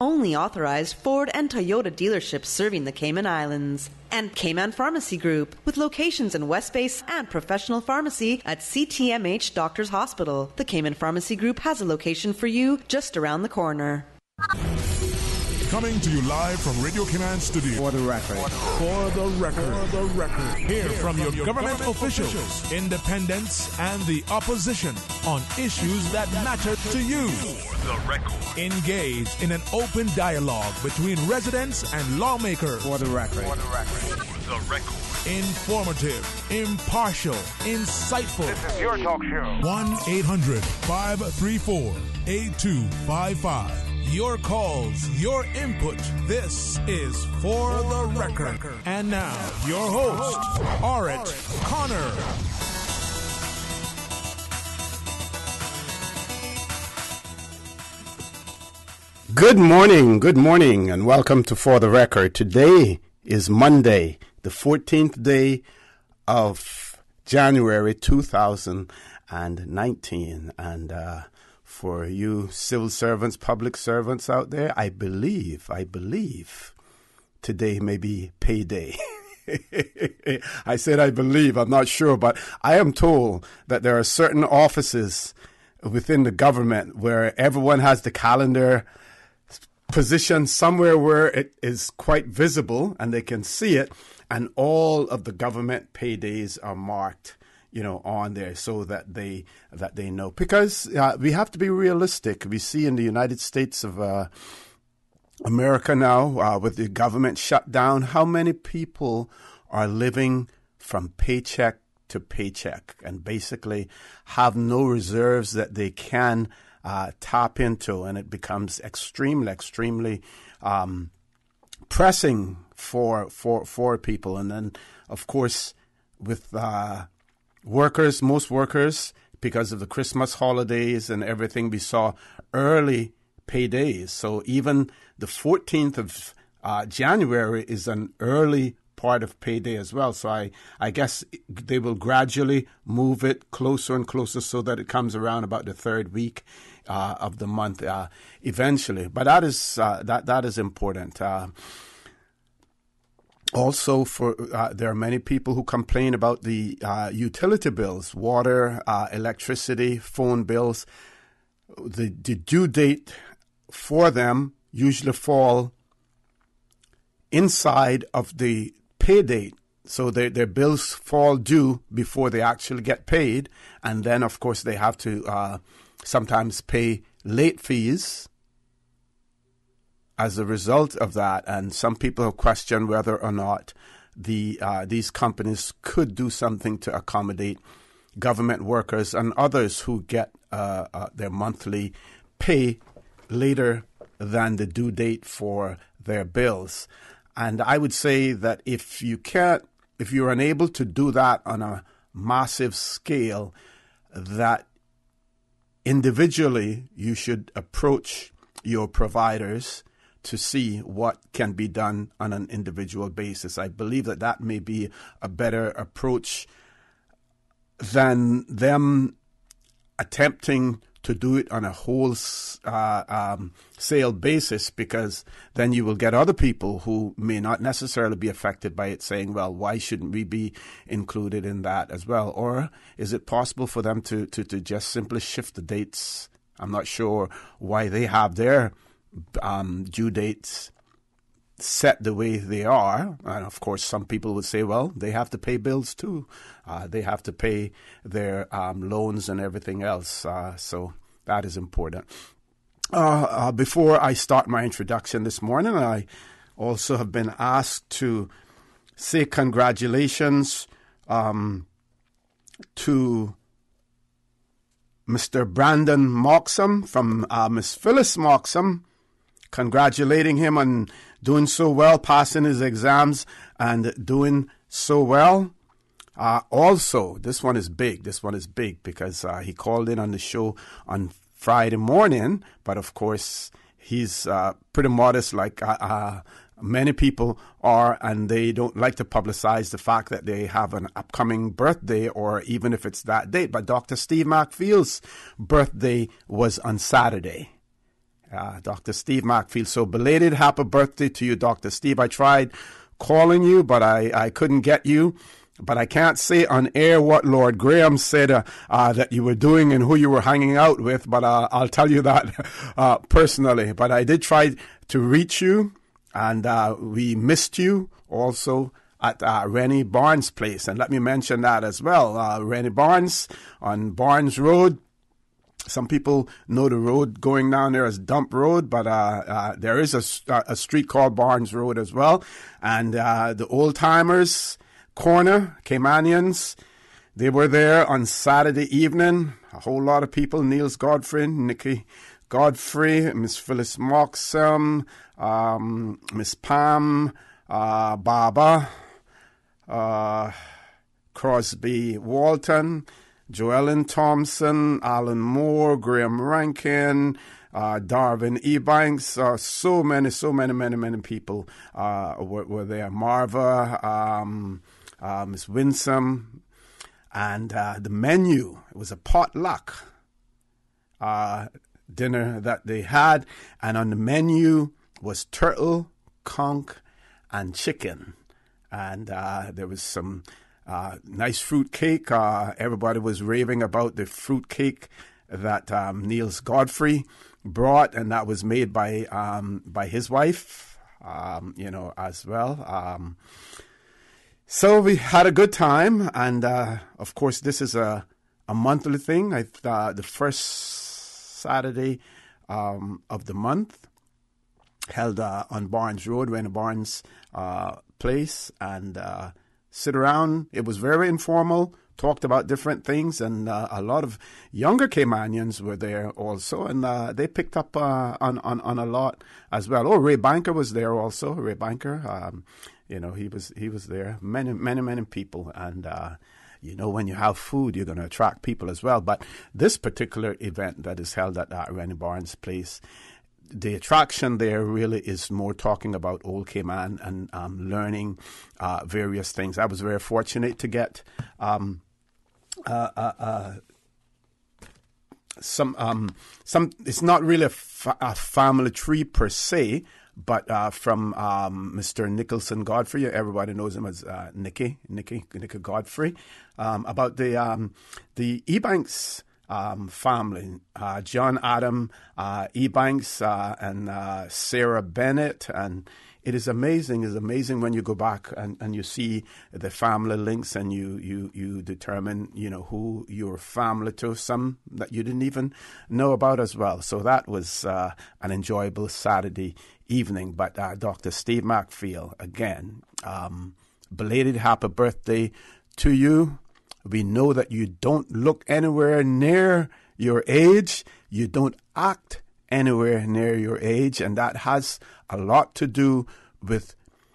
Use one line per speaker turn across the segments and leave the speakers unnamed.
Only authorized Ford and Toyota dealerships serving the Cayman Islands. And Cayman Pharmacy Group, with locations in West Base and professional pharmacy at CTMH Doctors Hospital. The Cayman Pharmacy Group has a location for you just around the corner.
Coming to you live from Radio Cayman Studio.
For the record.
For the record. For the record. Hear from your government officials, independents, and the opposition on issues that matter to you. For the record. Engage in an open dialogue between residents and lawmakers.
For the record.
For the record. For the record. Informative, impartial, insightful.
This is your talk show.
1-800-534-8255. Your calls, your input. This is For the Record. And now, your host, Orrett Connor.
Good morning, and welcome to For the Record. Today is Monday, the 14th day of January 2019, and for you civil servants, public servants out there, I believe today may be payday. I said I believe, I'm not sure, but I am told that there are certain offices within the government where everyone has the calendar positioned somewhere where it is quite visible and they can see it, and all of the government paydays are marked on there so that they know. Because we have to be realistic. We see in the United States of America now, with the government shut down, how many people are living from paycheck to paycheck and basically have no reserves that they can tap into, and it becomes extremely pressing for people. And then, of course, with most workers, because of the Christmas holidays and everything, we saw early paydays. So even the 14th of January is an early part of payday as well. So I guess they will gradually move it closer and closer so that it comes around about the third week of the month eventually. But that is important. Also, there are many people who complain about the utility bills, water, electricity, phone bills. The due date for them usually fall inside of the pay date. So their bills fall due before they actually get paid. And then, of course, they have to sometimes pay late fees as a result of that. And some people have questioned whether or not these companies could do something to accommodate government workers and others who get their monthly pay later than the due date for their bills. And I would say that if you're unable to do that on a massive scale, that individually you should approach your providers to see what can be done on an individual basis. I believe that may be a better approach than them attempting to do it on a wholesale basis, because then you will get other people who may not necessarily be affected by it saying, well, why shouldn't we be included in that as well? Or is it possible for them to just simply shift the dates? I'm not sure why they have their due dates set the way they are. And of course, some people would say, well, they have to pay bills too. They have to pay their loans and everything else. So that is important. Before I start my introduction this morning, I also have been asked to say congratulations to Mr. Brandon Moxham from Miss Phyllis Moxham, congratulating him on doing so well, passing his exams and doing so well. Also, this one is big because he called in on the show on Friday morning, but of course he's pretty modest like many people are, and they don't like to publicize the fact that they have an upcoming birthday, or even if it's that date. But Dr. Steve McField's birthday was on Saturday. Dr. Steve Macfield. So belated happy birthday to you, Dr. Steve. I tried calling you, but I couldn't get you. But I can't say on air what Lord Graham said that you were doing and who you were hanging out with, but I'll tell you that personally. But I did try to reach you, and we missed you also at Rennie Barnes' place. And let me mention that as well. Rennie Barnes on Barnes Road. Some people know the road going down there as Dump Road, but there is a street called Barnes Road as well. And the old-timers corner, Caymanians, they were there on Saturday evening. A whole lot of people, Niels Godfrey, Nikki Godfrey, Miss Phyllis Moxham, Miss Pam, Baba, Crosby Walton, Joellen Thompson, Alan Moore, Graham Rankin, Darwin Ebanks, so many people were there. Marva, Miss Winsome, and the menu, it was a potluck dinner that they had, and on the menu was turtle, conch, and chicken, and there was some nice fruit cake. Everybody was raving about the fruit cake that Niels Godfrey brought, and that was made by his wife, as well. So we had a good time, and of course, this is a monthly thing. The first Saturday of the month, held on Barnes Road, Rennie Barnes' place, and sit around. It was very informal. Talked about different things, and a lot of younger Caymanians were there also, and they picked up on a lot as well. Oh, Ray Banker was there also. Ray Banker, he was there. Many people, and when you have food, you're going to attract people as well. But this particular event that is held at Rennie Barnes' place, the attraction there really is more talking about Old Cayman and learning various things. I was very fortunate to get some. It's not really a family tree per se, but from Mr. Nicholson Godfrey. Everybody knows him as Nicky Godfrey. About the Ebanks family, John Adam Ebanks and Sarah Bennett, and it is amazing. It's amazing when you go back and you see the family links, and you determine who your family to, some that you didn't even know about as well. So that was an enjoyable Saturday evening. But Dr. Steve Macfield, again, belated happy birthday to you. We know that you don't look anywhere near your age. You don't act anywhere near your age. And that has a lot to do with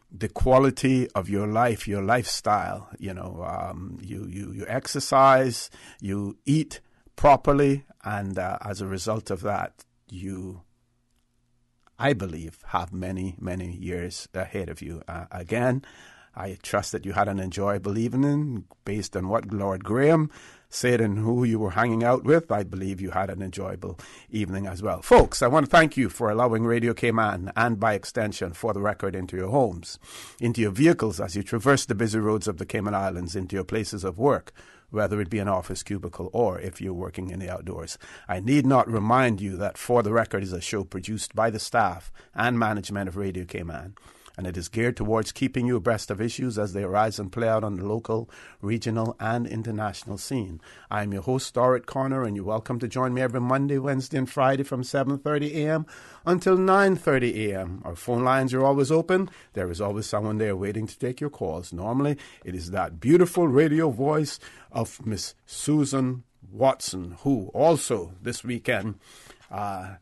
the quality of your life, your lifestyle. You exercise, you eat properly. And as a result of that, you, I believe, have many years ahead of you. Again, I trust that you had an enjoyable evening based on what Lord Graham said and who you were hanging out with. I believe you had an enjoyable evening as well. Folks, I want to thank you for allowing Radio Cayman, and by extension, For the Record, into your homes, into your vehicles as you traverse the busy roads of the Cayman Islands, into your places of work, whether it be an office cubicle or if you're working in the outdoors. I need not remind you that For the Record is a show produced by the staff and management of Radio Cayman, and it is geared towards keeping you abreast of issues as they arise and play out on the local, regional, and international scene. I am your host, Orrett Connor, and you're welcome to join me every Monday, Wednesday, and Friday from 7:30 a.m. until 9:30 a.m. Our phone lines are always open. There is always someone there waiting to take your calls. Normally, it is that beautiful radio voice of Miss Susan Watson, who also this weekend had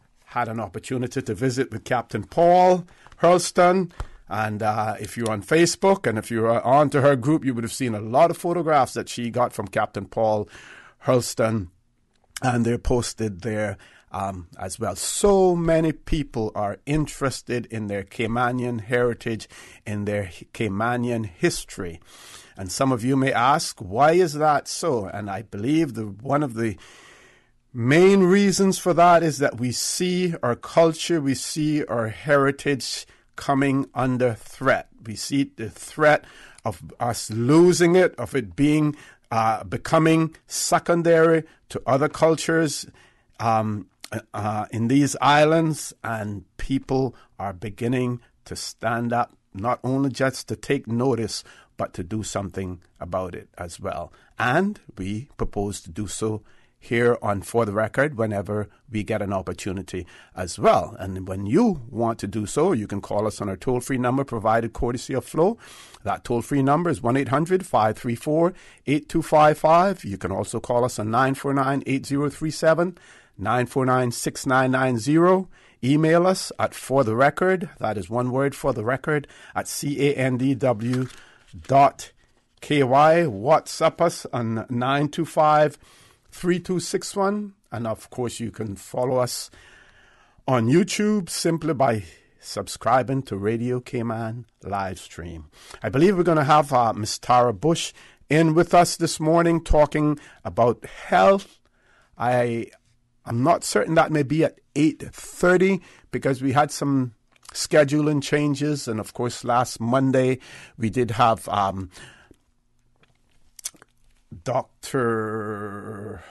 an opportunity to visit with Captain Paul Hurlston. And if you're on Facebook and if you're on to her group, you would have seen a lot of photographs that she got from Captain Paul Hurlston, and they're posted there as well. So many people are interested in their Caymanian heritage, in their Caymanian history. And some of you may ask, why is that so? And I believe one of the Main reasons for that is that we see our culture, we see our heritage coming under threat. We see the threat of us losing it, of it being becoming secondary to other cultures in these islands, and people are beginning to stand up, not only just to take notice, but to do something about it as well. And we propose to do so here on For the Record whenever we get an opportunity as well. And when you want to do so, you can call us on our toll-free number provided courtesy of Flo. That toll-free number is 1-800-534-8255. You can also call us on 949-8037, 949-6990. Email us at fortherecord, that is one word, for the record, at candw.ky. WhatsApp us on 925-3261. And of course, you can follow us on YouTube simply by subscribing to Radio Cayman live stream. I believe we're going to have Miss Tara Bush in with us this morning talking about health. I'm not certain that may be at 8:30 because we had some scheduling changes. And of course, last Monday we did have Dr.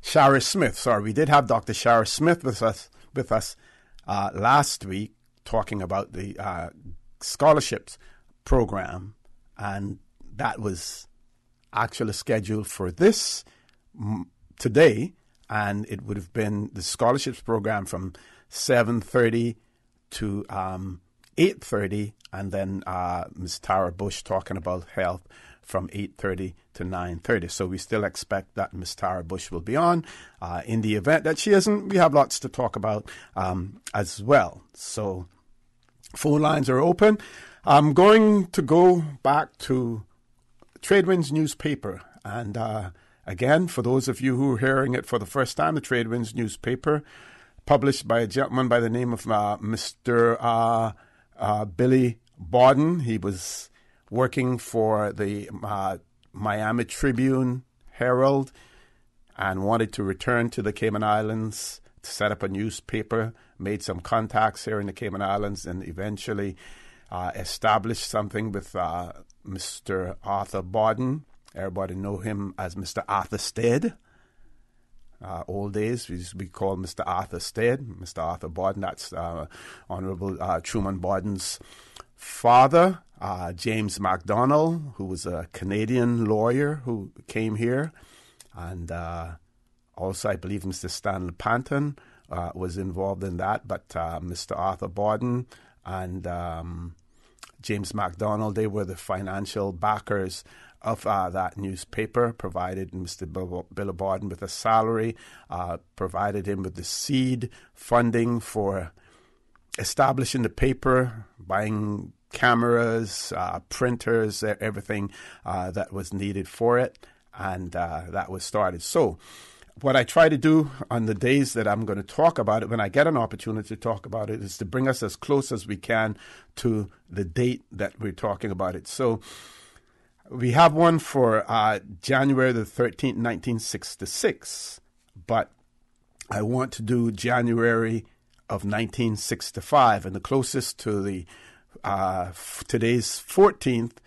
Shara Smith. Sorry, we did have Dr. Shara Smith with us last week talking about the scholarships program, and that was actually scheduled for this today, and it would have been the scholarships program from 7:30 to 8:30, and then Ms. Tara Bush talking about health from 8:30 to 9:30. So we still expect that Ms. Tara Bush will be on. In the event that she isn't, we have lots to talk about as well. So phone lines are open. I'm going to go back to Tradewinds newspaper. And again, for those of you who are hearing it for the first time, the Tradewinds newspaper, published by a gentleman by the name of Mr. Billy Bawden. He was working for the Miami Tribune Herald and wanted to return to the Cayman Islands to set up a newspaper, made some contacts here in the Cayman Islands, and eventually established something with Mr. Arthur Bawden. Everybody know him as Mr. Arthur Stead. Old days, we call Mr. Arthur Stead, Mr. Arthur Bawden. That's Honorable Truman Bawden's father, James MacDonald, who was a Canadian lawyer who came here. And also, I believe Mr. Stanley Panton was involved in that. But Mr. Arthur Bawden and James MacDonald, they were the financial backers of that newspaper, provided Mr. Billy Bawden with a salary, provided him with the seed funding for establishing the paper, buying cameras, printers, everything that was needed for it, and that was started. So what I try to do on the days that I'm going to talk about it, when I get an opportunity to talk about it, is to bring us as close as we can to the date that we're talking about it. So we have one for January the 13th, 1966, but I want to do January of 1965, and the closest to the today's 14th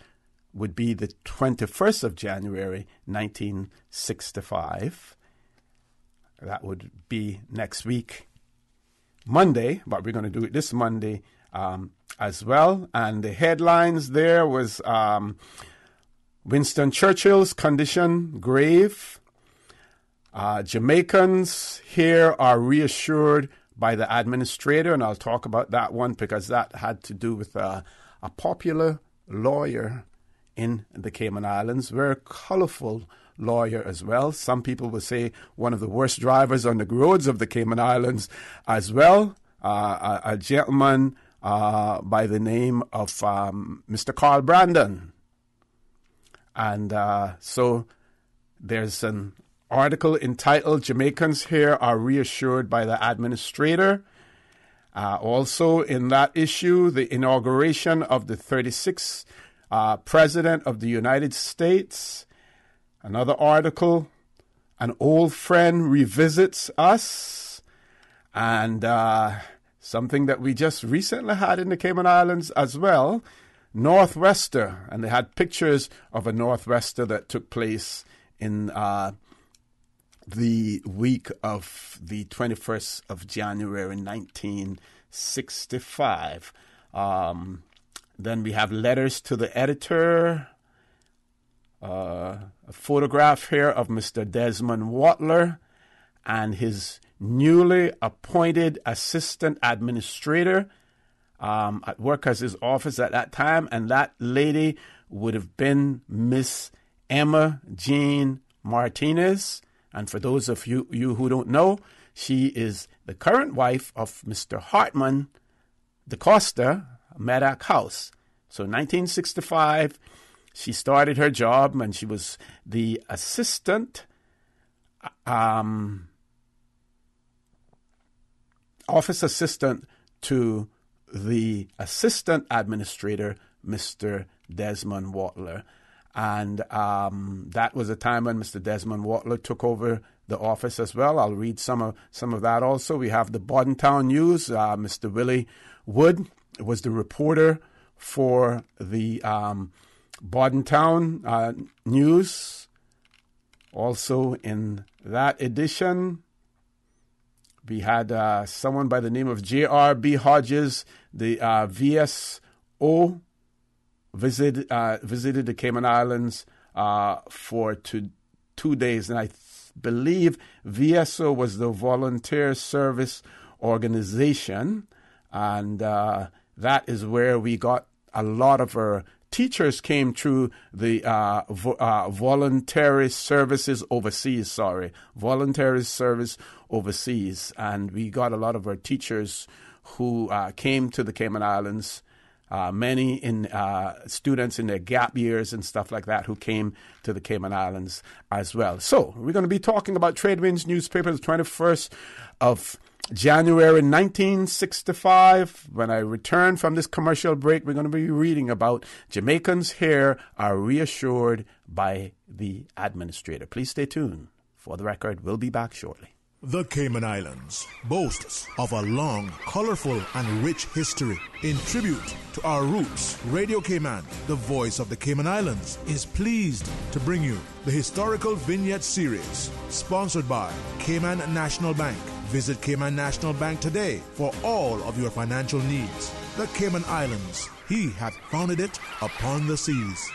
would be the 21st of January, 1965. That would be next week, Monday, but we're going to do it this Monday as well. And the headlines there was Winston Churchill's condition grave. Jamaicans here are reassured by the administrator, and I'll talk about that one because that had to do with a popular lawyer in the Cayman Islands, very colorful lawyer as well. Some people would say one of the worst drivers on the roads of the Cayman Islands as well. A gentleman by the name of Mr. Carl Brandon. And so there's an article entitled Jamaicans here are reassured by the administrator. Also in that issue, the inauguration of the 36th President of the United States. Another article, an old friend revisits us, and something that we just recently had in the Cayman Islands as well, Northwester, and they had pictures of a Northwester that took place in the week of the 21st of January 1965. Then we have letters to the editor, a photograph here of Mr. Desmond Watler and his newly appointed assistant administrator at work as his office at that time, and that lady would have been Miss Emma Jean Martinez. And for those of you who don't know, she is the current wife of Mr. Hartman DaCosta, Medak House. So 1965, she started her job, and she was the assistant office assistant to the assistant administrator, Mr. Desmond Watler. And that was a time when Mr. Desmond Watler took over the office as well. I'll read some of that also. We have the Bordentown News. Mr. Willie Wood was the reporter for the Bordentown News. Also in that edition, we had someone by the name of J.R.B. Hodges, the VSO, visited the Cayman Islands for 2 days. And I believe VSO was the Volunteer Service Organization. And that is where we got a lot of our teachers came through the voluntary services overseas, voluntary service overseas. And we got a lot of our teachers who came to the Cayman Islands, many in students in their gap years and stuff like that who came to the Cayman Islands as well. So we're going to be talking about Tradewinds newspaper, the 21st of January 1965. When I return from this commercial break, we're going to be reading about Jamaicans here are reassured by the administrator. Please stay tuned. For the record, we'll be back shortly.
The Cayman Islands boasts of a long, colorful, and rich history. In tribute to our roots, Radio Cayman, the voice of the Cayman Islands, is pleased to bring you the historical vignette series, sponsored by Cayman National Bank. Visit Cayman National Bank today for all of your financial needs. The Cayman Islands, he hath founded it upon the seas.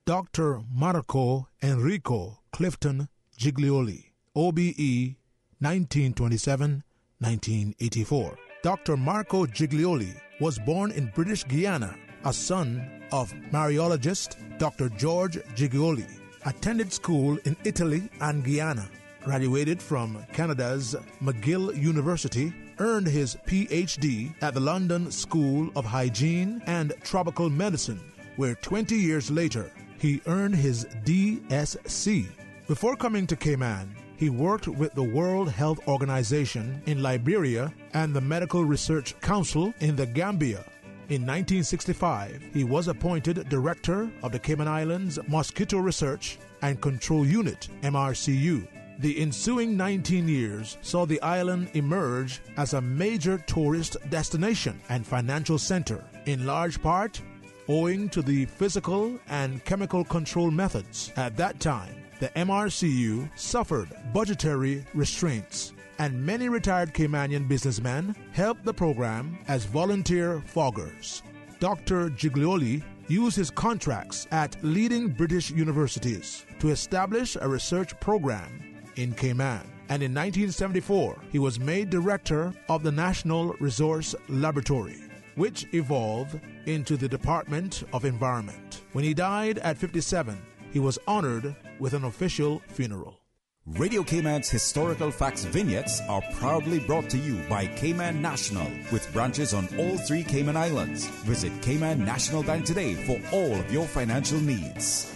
Dr. Marco Enrico Clifton Giglioli, OBE 1927-1984. Dr. Marco Giglioli was born in British Guiana, a son of Mariologist Dr. George Giglioli. Attended school in Italy and Guyana. Graduated from Canada's McGill University. Earned his PhD at the London School of Hygiene and Tropical Medicine, where 20 years later he earned his DSc. Before coming to Cayman, he worked with the World Health Organization in Liberia and the Medical Research Council in the Gambia. In 1965, he was appointed Director of the Cayman Islands Mosquito Research and Control Unit, MRCU. The ensuing 19 years saw the island emerge as a major tourist destination and financial center, in large part owing to the physical and chemical control methods. At that time, the MRCU suffered budgetary restraints, and many retired Caymanian businessmen helped the program as volunteer foggers. Dr. Giglioli used his contracts at leading British universities to establish a research program in Cayman. And in 1974, he was made director of the National Resource Laboratory, which evolved into the Department of Environment. When he died at 57, he was honored with an official funeral.
Radio Cayman's historical facts vignettes are proudly brought to you by Cayman National, with branches on all 3 Cayman Islands. Visit Cayman National Bank today for all of your financial needs.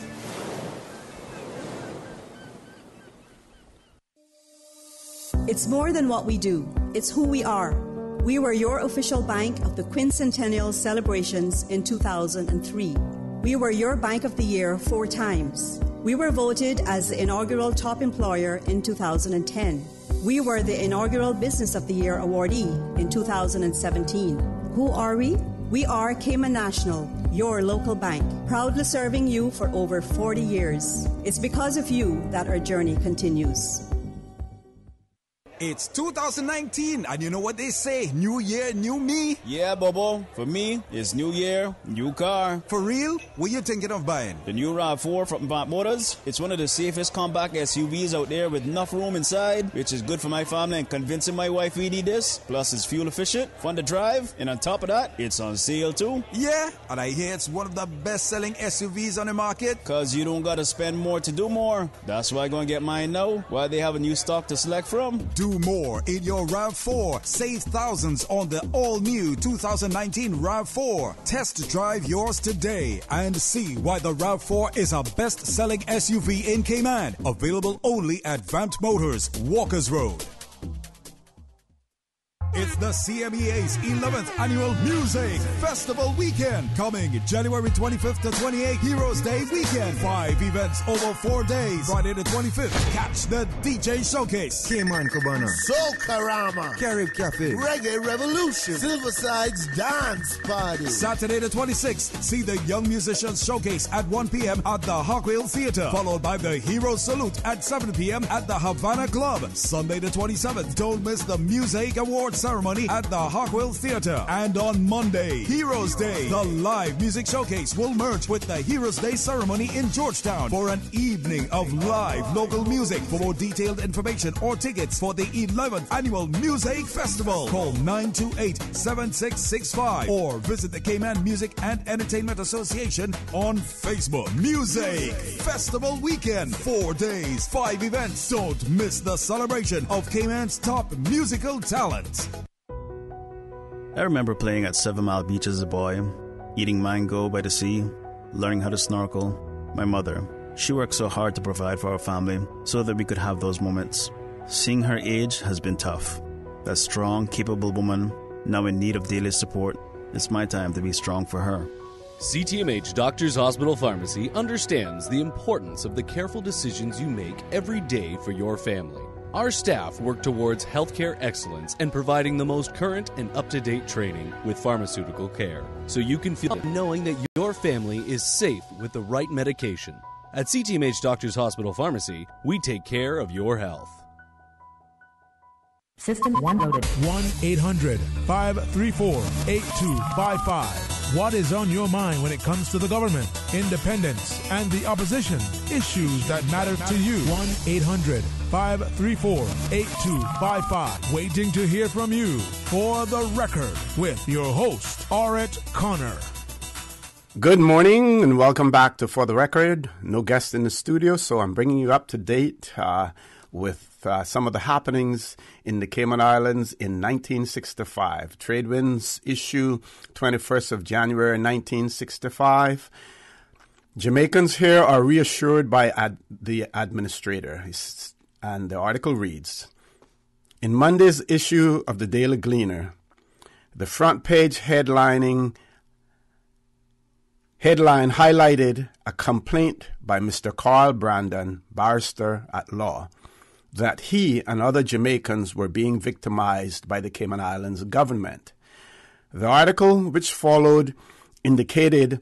It's more than what we do. It's who we are. We were your official bank of the quincentennial celebrations in 2003. We were your Bank of the Year 4 times. We were voted as the inaugural top employer in 2010. We were the inaugural Business of the Year awardee in 2017. Who are we? We are Cayman National, your local bank, proudly serving you for over 40 years. It's because of you that our journey continues.
It's 2019, and you know what they say, new year, new me.
Yeah, Bobo. For me, it's new year, new car.
For real? What you thinking of buying?
The new RAV4 from Vant Motors. It's one of the safest compact SUVs out there with enough room inside, which is good for my family and convincing my wife we need this. Plus, it's fuel efficient, fun to drive, and on top of that, it's on sale too.
Yeah, and I hear it's one of the best-selling SUVs on the market.
Cause you don't gotta spend more to do more. That's why I'm gonna get mine now, while they have a new stock to select from.
Do more in your RAV4. Save thousands on the all-new 2019 RAV4. Test drive yours today and see why the RAV4 is a best-selling SUV in Cayman. Available only at Vant Motors, Walkers Road. It's the CMEA's 11th Annual Music Festival Weekend, coming January 25th to 28th, Heroes Day Weekend. 5 events over 4 days. Friday the 25th, catch the DJ Showcase.
Cayman Cabana,
Soulcarama,
Carib Cafe,
Reggae Revolution, Silverside's Dance Party.
Saturday the 26th, see the Young Musicians Showcase at 1 p.m. at the Hockwell Theatre, followed by the Hero Salute at 7 p.m. at the Havana Club. Sunday the 27th, don't miss the Music Awards ceremony at the Hockwell Theatre. And on Monday, Heroes Day, the live music showcase will merge with the Heroes Day ceremony in Georgetown for an evening of live local music. For more detailed information or tickets for the 11th Annual Music Festival, call 928-7665 or visit the Cayman Music and Entertainment Association on Facebook. Music Festival Weekend, 4 days, 5 events. Don't miss the celebration of Cayman's top musical talent.
I remember playing at 7 Mile Beach as a boy, eating mango by the sea, learning how to snorkel. My mother, she worked so hard to provide for our family so that we could have those moments. Seeing her age has been tough. That strong, capable woman, now in need of daily support, it's my time to be strong for her.
CTMH Doctors Hospital Pharmacy understands the importance of the careful decisions you make every day for your family. Our staff work towards healthcare excellence and providing the most current and up-to-date training with pharmaceutical care, so you can feel knowing that your family is safe with the right medication. At CTMH Doctors Hospital Pharmacy, we take care of your health.
System 1 loaded.
1-800-534-8255. What is on your mind when it comes to the government, independence, and the opposition? Issues that matter to you. 1-800-534-8255. Waiting to hear from you. For the Record, with your host, Orrett Connor.
Good morning and welcome back to For the Record. No guest in the studio, so I'm bringing you up to date with some of the happenings in the Cayman Islands in 1965. Trade winds issue 21st of January 1965. Jamaicans here are reassured by the administrator. And the article reads, in Monday's issue of the Daily Gleaner, the front page headline highlighted a complaint by Mr. Carl Brandon, barrister at law, that he and other Jamaicans were being victimized by the Cayman Islands government. The article, which followed, indicated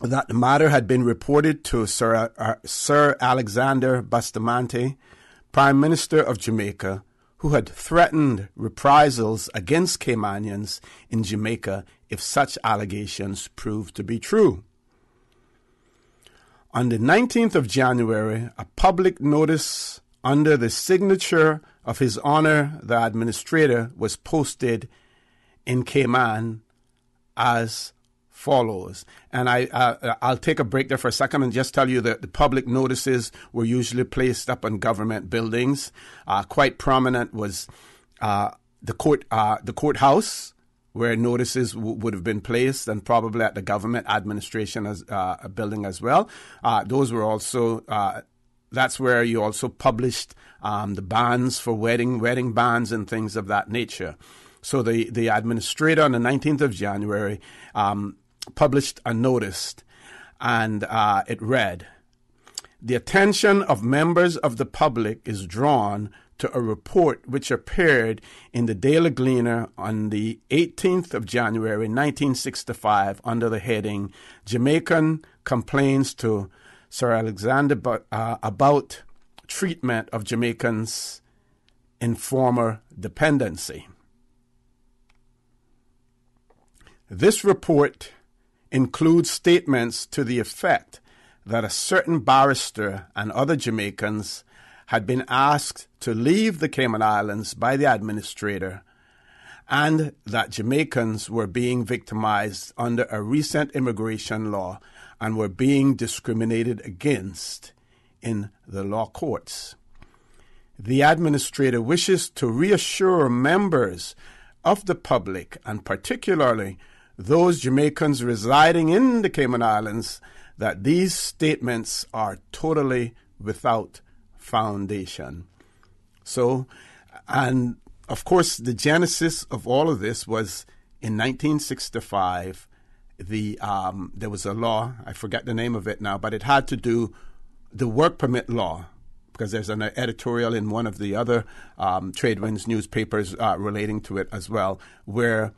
that the matter had been reported to Sir Alexander Bustamante, Prime Minister of Jamaica, who had threatened reprisals against Caymanians in Jamaica if such allegations proved to be true. On the 19th of January, a public notice under the signature of His Honor the Administrator was posted in Cayman as follows. And I'll take a break there for a second and just tell you that the public notices were usually placed up on government buildings. Quite prominent was the courthouse, where notices would have been placed, and probably at the government administration as building as well. Those were also. That's where you also published the bans for wedding bans and things of that nature. So the administrator on the 19th of January published a notice, And it read, "The attention of members of the public is drawn to a report which appeared in the Daily Gleaner on the 18th of January 1965 under the heading, Jamaican Complains to Sir Alexander about Treatment of Jamaicans in Former Dependency." This report includes statements to the effect that a certain barrister and other Jamaicans had been asked to leave the Cayman Islands by the administrator, and that Jamaicans were being victimized under a recent immigration law and were being discriminated against in the law courts. The administrator wishes to reassure members of the public, and particularly those Jamaicans residing in the Cayman Islands, that these statements are totally without foundation. So, and of course, the genesis of all of this was in 1965. There was a law, I forget the name of it now, but it had to do the work permit law, because there's an editorial in one of the other Tradewinds newspapers relating to it as well, where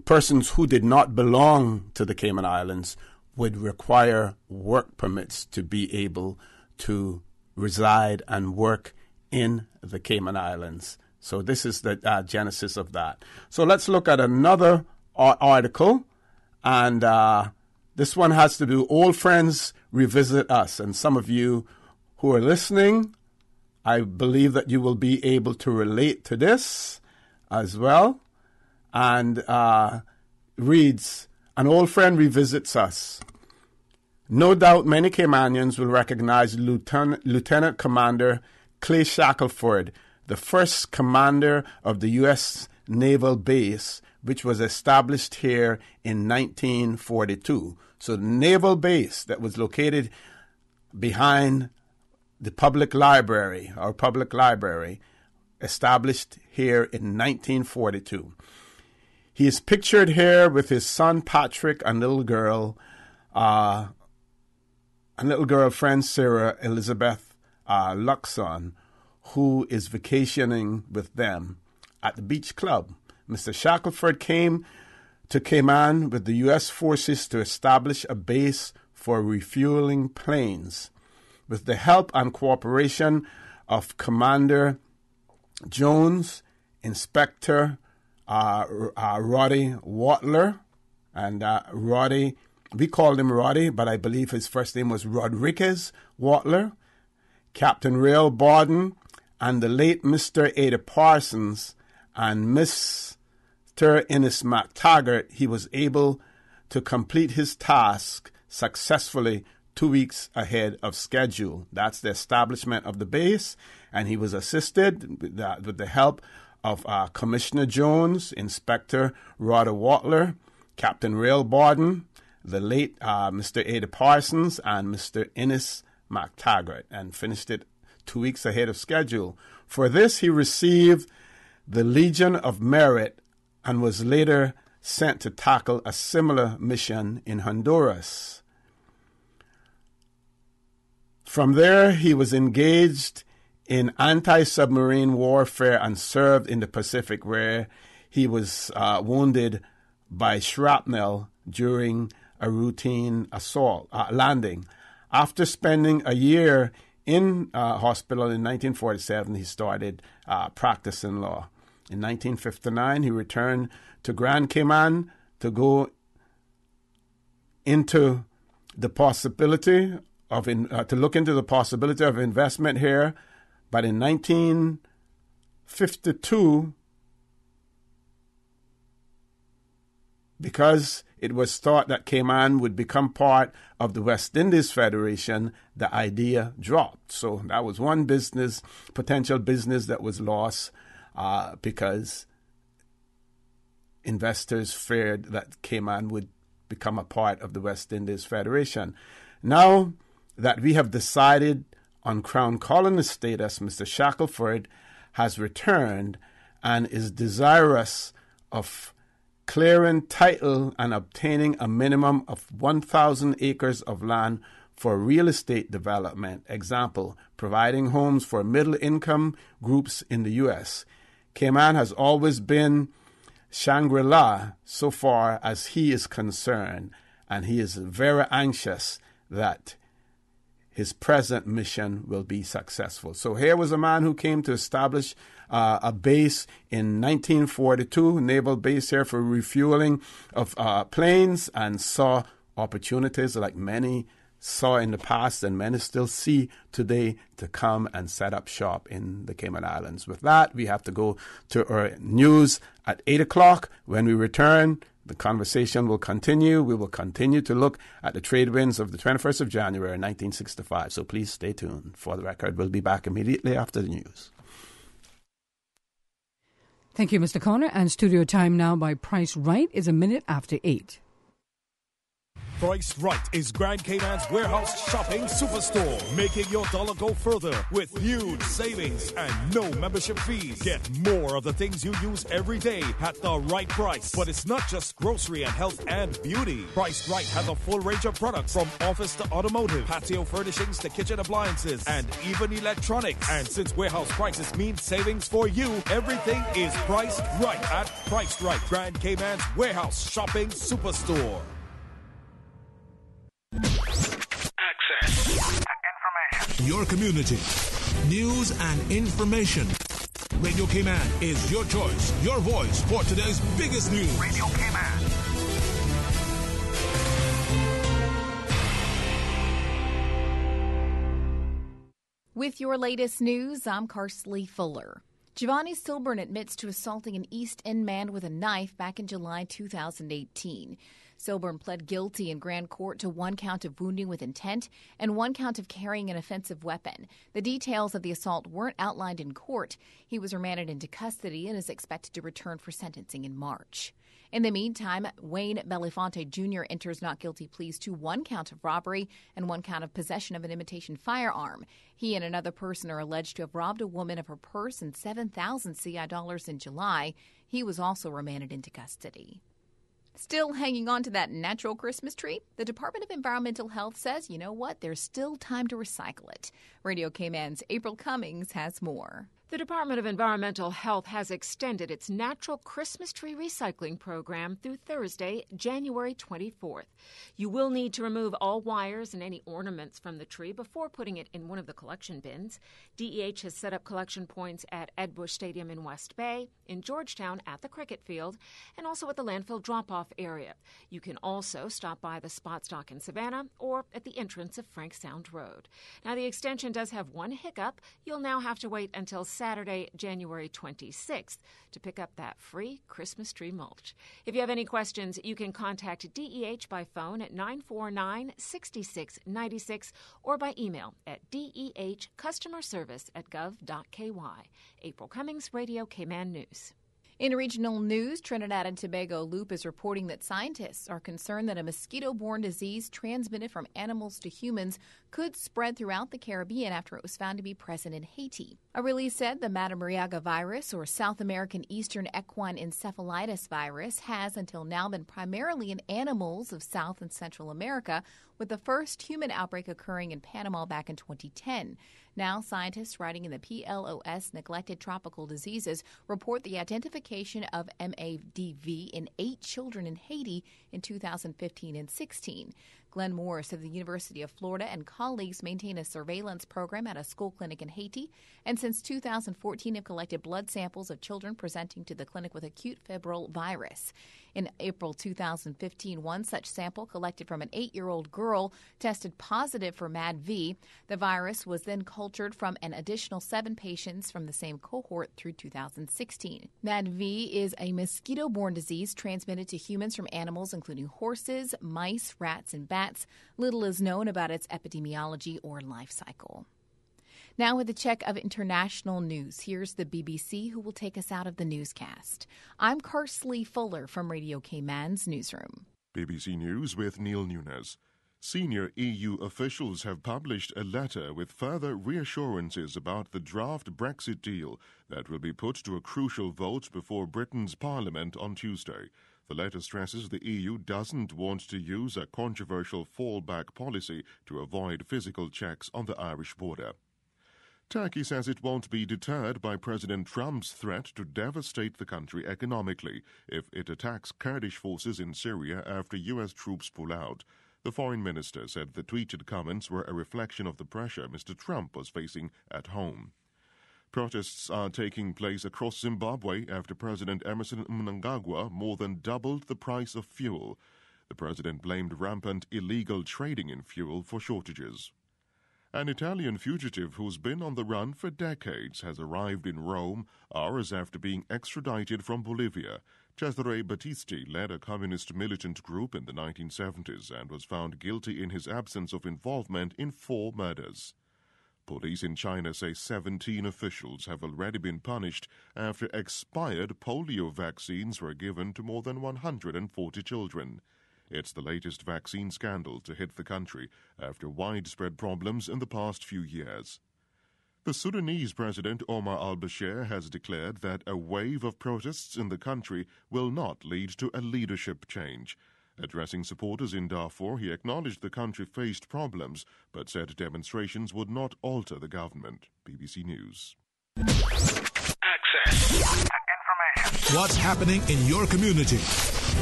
persons who did not belong to the Cayman Islands would require work permits to be able to reside and work in the Cayman Islands. So this is the genesis of that. So let's look at another article, and this one has to do Old Friends Revisit Us. And some of you who are listening, I believe that you will be able to relate to this as well. And reads, "An old friend revisits us. No doubt many Caymanians will recognize Lieutenant Commander Clay Shackelford, the first commander of the U.S. Naval Base, which was established here in 1942. So the naval base that was located behind the public library, established here in 1942. He is pictured here with his son Patrick and little girl friend Sarah Elizabeth Luxon, who is vacationing with them at the beach club. Mr. Shackelford came to Cayman with the U.S. forces to establish a base for refueling planes. With the help and cooperation of Commander Jones, Inspector Roddy Watler, and Roddy, we called him Roddy, but I believe his first name was Rodriguez Watler, Captain Rail Borden, and the late Mr. Ada Parsons, and Mr. Innes MacTaggart, he was able to complete his task successfully 2 weeks ahead of schedule. That's the establishment of the base, and he was assisted with the help of Commissioner Jones, Inspector Roddy Watler, Captain Rail Borden, the late Mr. Ada Parsons, and Mr. Innes MacTaggart, and finished it 2 weeks ahead of schedule. For this, he received the Legion of Merit and was later sent to tackle a similar mission in Honduras. From there, he was engaged in anti-submarine warfare and served in the Pacific, where he was wounded by shrapnel during a routine landing. After spending a year in hospital in 1947, he started practicing law. In 1959, he returned to Grand Cayman to go into the possibility of to look into the possibility of investment here. But in 1952, because it was thought that Cayman would become part of the West Indies Federation, the idea dropped. So that was one potential business that was lost because investors feared that Cayman would become a part of the West Indies Federation. Now that we have decided on Crown Colony status, Mr. Shackelford has returned and is desirous of clearing title and obtaining a minimum of 1,000 acres of land for real estate development. Example, providing homes for middle-income groups in the U.S. Cayman has always been Shangri-La so far as he is concerned, and he is very anxious that his present mission will be successful. So here was a man who came to establish a base in 1942, naval base here for refueling of planes, and saw opportunities like many saw in the past and many still see today to come and set up shop in the Cayman Islands. With that, we have to go to our news at 8 o'clock. When we return, the conversation will continue. We will continue to look at the trade winds of the 21st of January 1965. So please stay tuned. For the record, we'll be back immediately after the news.
Thank you, Mr. Connor. And studio time now by Price Right is a minute after 8.
Price Right is Grand Cayman's warehouse shopping superstore, making your dollar go further with huge savings and no membership fees. Get more of the things you use every day at the right price. But it's not just grocery and health and beauty. Price Right has a full range of products from office to automotive, patio furnishings to kitchen appliances, and even electronics. And since warehouse prices mean savings for you, everything is priced right at Price Right, Grand Cayman's warehouse shopping superstore. Access to information. Your community. News and information. Radio Cayman is your choice, your voice for today's biggest news. Radio Cayman.
With your latest news, I'm Carsley Fuller. Giovanni Silburn admits to assaulting an East End man with a knife back in July 2018. Silburn pled guilty in Grand Court to 1 count of wounding with intent and 1 count of carrying an offensive weapon. The details of the assault weren't outlined in court. He was remanded into custody and is expected to return for sentencing in March. In the meantime, Wayne Belafonte Jr. enters not guilty pleas to 1 count of robbery and 1 count of possession of an imitation firearm. He and another person are alleged to have robbed a woman of her purse and 7,000 CI dollars in July. He was also remanded into custody. Still hanging on to that natural Christmas tree? The Department of Environmental Health says, you know what, there's still time to recycle it. Radio Cayman's April Cummings has more.
The Department of Environmental Health has extended its natural Christmas tree recycling program through Thursday, January 24th. You will need to remove all wires and any ornaments from the tree before putting it in one of the collection bins. DEH has set up collection points at Ed Bush Stadium in West Bay, in Georgetown at the cricket field, and also at the landfill drop-off area. You can also stop by the spot stock in Savannah or at the entrance of Frank Sound Road. Now, the extension does have one hiccup. You'll now have to wait until Saturday, January 26th to pick up that free Christmas tree mulch. If you have any questions, you can contact DEH by phone at 949-6696 or by email at dehcustomerservice@gov.ky. April Cummings, Radio Cayman News.
In regional news, Trinidad and Tobago Loop is reporting that scientists are concerned that a mosquito-borne disease transmitted from animals to humans could spread throughout the Caribbean after it was found to be present in Haiti. A release said the Madamariaga virus, or South American Eastern Equine Encephalitis virus, has until now been primarily in animals of South and Central America, with the first human outbreak occurring in Panama back in 2010. Now, scientists writing in the PLOS Neglected Tropical Diseases report the identification of MADV in 8 children in Haiti in 2015 and 16. Glenn Morris of the University of Florida and colleagues maintain a surveillance program at a school clinic in Haiti, and since 2014 have collected blood samples of children presenting to the clinic with acute febrile virus. In April 2015, one such sample collected from an 8-year-old girl tested positive for MADV. The virus was then cultured from an additional 7 patients from the same cohort through 2016. MADV is a mosquito-borne disease transmitted to humans from animals including horses, mice, rats, and bats. Little is known about its epidemiology or life cycle. Now with a check of international news, here's the BBC who will take us out of the newscast. I'm Carsley Fuller from Radio Cayman's newsroom.
BBC News with Neil Nunes. Senior EU officials have published a letter with further reassurances about the draft Brexit deal that will be put to a crucial vote before Britain's Parliament on Tuesday. The letter stresses the EU doesn't want to use a controversial fallback policy to avoid physical checks on the Irish border. Turkey says it won't be deterred by President Trump's threat to devastate the country economically if it attacks Kurdish forces in Syria after U.S. troops pull out. The foreign minister said the tweeted comments were a reflection of the pressure Mr. Trump was facing at home. Protests are taking place across Zimbabwe after President Emerson Mnangagwa more than doubled the price of fuel. The president blamed rampant illegal trading in fuel for shortages. An Italian fugitive who's been on the run for decades has arrived in Rome hours after being extradited from Bolivia. Cesare Battisti led a communist militant group in the 1970s and was found guilty in his absence of involvement in 4 murders. Police in China say 17 officials have already been punished after expired polio vaccines were given to more than 140 children. It's the latest vaccine scandal to hit the country after widespread problems in the past few years. The Sudanese President Omar al-Bashir has declared that a wave of protests in the country will not lead to a leadership change. Addressing supporters in Darfur, he acknowledged the country faced problems, but said demonstrations would not alter the government. BBC News.
Access to information. What's happening in your community?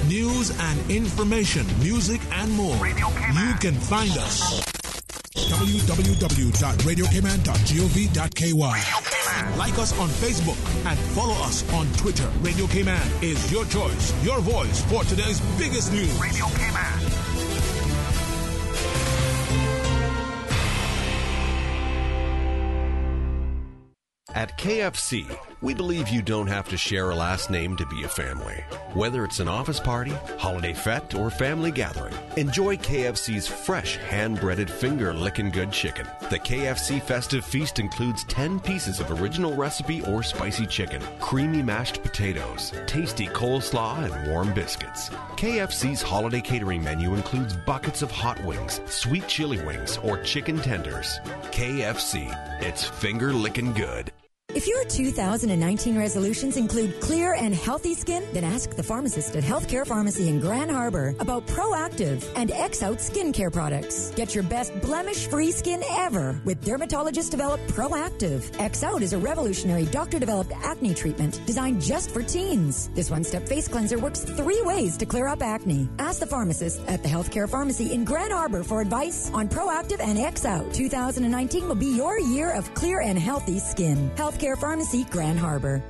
News and information, music and more. You can find us. www.radiocayman.gov.ky. Like us on Facebook and follow us on Twitter. Radio Cayman is your choice, your voice for today's biggest news. Radio Cayman.
At KFC, we believe you don't have to share a last name to be a family. Whether it's an office party, holiday fete, or family gathering, enjoy KFC's fresh, hand-breaded finger-licking good chicken. The KFC Festive Feast includes 10 pieces of original recipe or spicy chicken, creamy mashed potatoes, tasty coleslaw, and warm biscuits. KFC's holiday catering menu includes buckets of hot wings, sweet chili wings, or chicken tenders. KFC, it's finger-licking good.
If your 2019 resolutions include clear and healthy skin, then ask the pharmacist at Healthcare Pharmacy in Grand Harbor about Proactive and X-Out skincare products. Get your best blemish-free skin ever with dermatologist-developed Proactive. X-Out is a revolutionary doctor-developed acne treatment designed just for teens. This one-step face cleanser works 3 ways to clear up acne. Ask the pharmacist at the Healthcare Pharmacy in Grand Harbor for advice on Proactive and X-Out. 2019 will be your year of clear and healthy skin. Healthcare Pharmacy, Grand Harbor.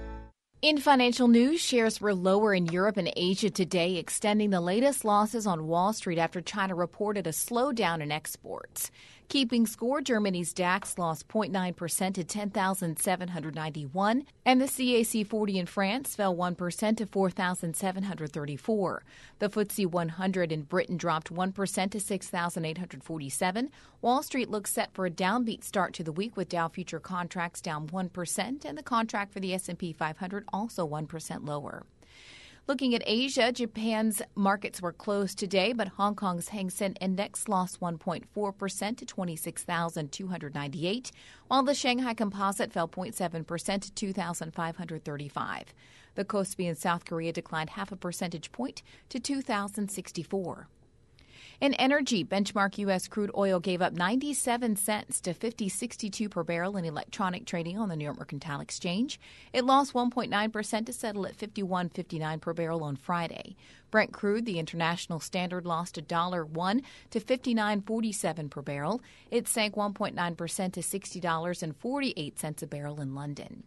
In financial news, shares were lower in Europe and Asia today, extending the latest losses on Wall Street after China reported a slowdown in exports. Keeping score, Germany's DAX lost 0.9% to 10,791, and the CAC 40 in France fell 1% to 4,734. The FTSE 100 in Britain dropped 1% to 6,847. Wall Street looks set for a downbeat start to the week, with Dow future contracts down 1%, and the contract for the S&P 500 also 1% lower. Looking at Asia, Japan's markets were closed today, but Hong Kong's Hang Seng Index lost 1.4% to 26,298, while the Shanghai Composite fell 0.7% to 2,535. The Kospi in South Korea declined 0.5 percentage point to 2,064. In energy, benchmark U.S. crude oil gave up 97 cents to $50.62 per barrel in electronic trading on the New York Mercantile Exchange. It lost 1.9% to settle at $51.59 per barrel on Friday. Brent crude, the international standard, lost $1.01 to $59.47 per barrel. It sank 1.9% to $60.48 a barrel in London.